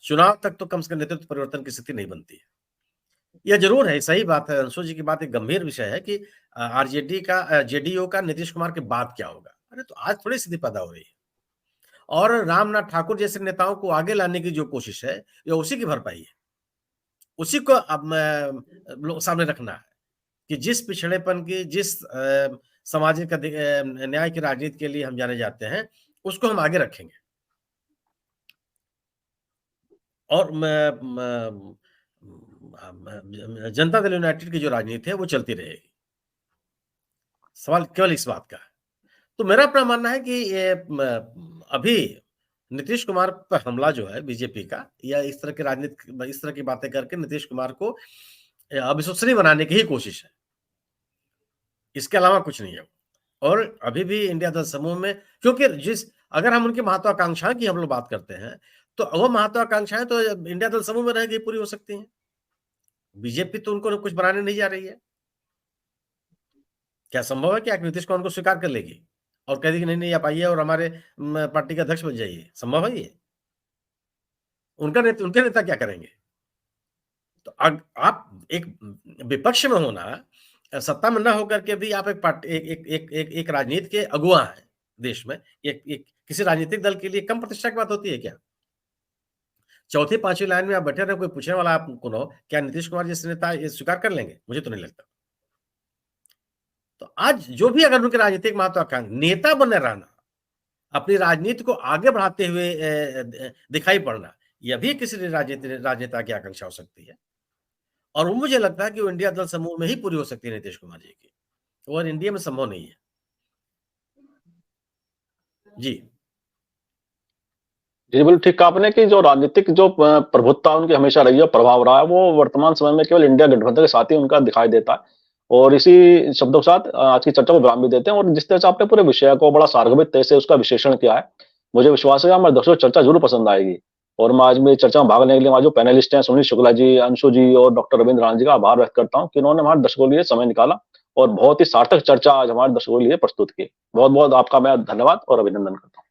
चुनाव तक तो कम से कम नेतृत्व परिवर्तन की स्थिति नहीं बनती है। यह जरूर है, सही बात है, अंशु जी की बात एक गंभीर विषय है कि आरजेडी का जेडीयू का नीतीश कुमार के बाद क्या होगा। अरे तो आज थोड़ी स्थिति पैदा हो रही है, और रामनाथ ठाकुर जैसे नेताओं को आगे लाने की जो कोशिश है, ये उसी की भरपाई है। उसी को अब लोग सामने रखना है कि जिस पिछड़ेपन की, जिस सामाजिक न्याय की राजनीति के लिए हम जाने जाते हैं, उसको हम आगे रखेंगे। और जनता दल यूनाइटेड की जो राजनीति है वो चलती रहेगी। सवाल केवल इस बात का है। तो मेरा अपना मानना है कि ये अभी नीतीश कुमार पर हमला जो है बीजेपी का, या इस तरह की राजनीति, इस तरह की बातें करके नीतीश कुमार को अविश्वसनीय बनाने की ही कोशिश है, इसके अलावा कुछ नहीं है। और अभी भी इंडिया दल समूह में, क्योंकि अगर हम उनकी महत्वाकांक्षाएं की हम लोग बात करते हैं, तो वो महत्वाकांक्षाएं तो इंडिया दल समूह में रहेगी, पूरी हो सकती हैं। बीजेपी तो उनको कुछ बनाने नहीं जा रही है। क्या संभव है कि नीतीश कुमार उनको स्वीकार कर लेगी और कह देगी नहीं नहीं आप आइए और हमारे पार्टी का अध्यक्ष बन जाइए? संभव है ये? उनके नेता क्या करेंगे? तो आप एक विपक्ष में होना, सत्ता में न होकर के भी आप एक राजनीति के अगुवा हैं देश में, एक किसी राजनीतिक दल के लिए कम प्रतिष्ठा की बात होती है क्या? चौथी पांचवी लाइन में आप बैठे रहे, कोई पूछने वाला आपको न हो, क्या नीतीश कुमार जैसे नेता ये स्वीकार कर लेंगे? मुझे तो नहीं लगता। तो आज जो भी अगर उनके राजनीतिक महत्वाकांक्षी नेता बने रहना, अपनी राजनीति को आगे बढ़ाते हुए दिखाई पड़ना, यह भी किसी राजनेता की आकांक्षा हो सकती है। और वो मुझे लगता है कि वो इंडिया दल समूह में ही पूरी हो सकती है नीतीश कुमार जी की, और इंडिया में संभव नहीं है। जी जी, बिल्कुल ठीक कहा आपने कि जो राजनीतिक जो प्रभुत्ता उनकी हमेशा रही है, प्रभाव रहा है, वो वर्तमान समय में केवल इंडिया गठबंधन के साथ ही उनका दिखाई देता है। और इसी शब्दों के साथ आज की चर्चा को विराम भी देते हैं। और जिस तरह से आपने पूरे विषय को बड़ा सारगर्भित तरह से उसका विश्लेषण किया है, मुझे विश्वास है कि हमारे दर्शकों को चर्चा जरूर पसंद आएगी। और मैं आज मेरी चर्चा में भाग लेने के लिए हमारे जो पैनलिस्ट हैं, सुनील शुक्ला जी, अंशु जी और डॉक्टर रविंद्र राणा जी का आभार व्यक्त करता हूँ कि उन्होंने हमारे दर्शकों के लिए समय निकाला और बहुत ही सार्थक चर्चा आज हमारे दर्शकों के लिए प्रस्तुत की। बहुत बहुत आपका मैं धन्यवाद और अभिनंदन करता हूँ।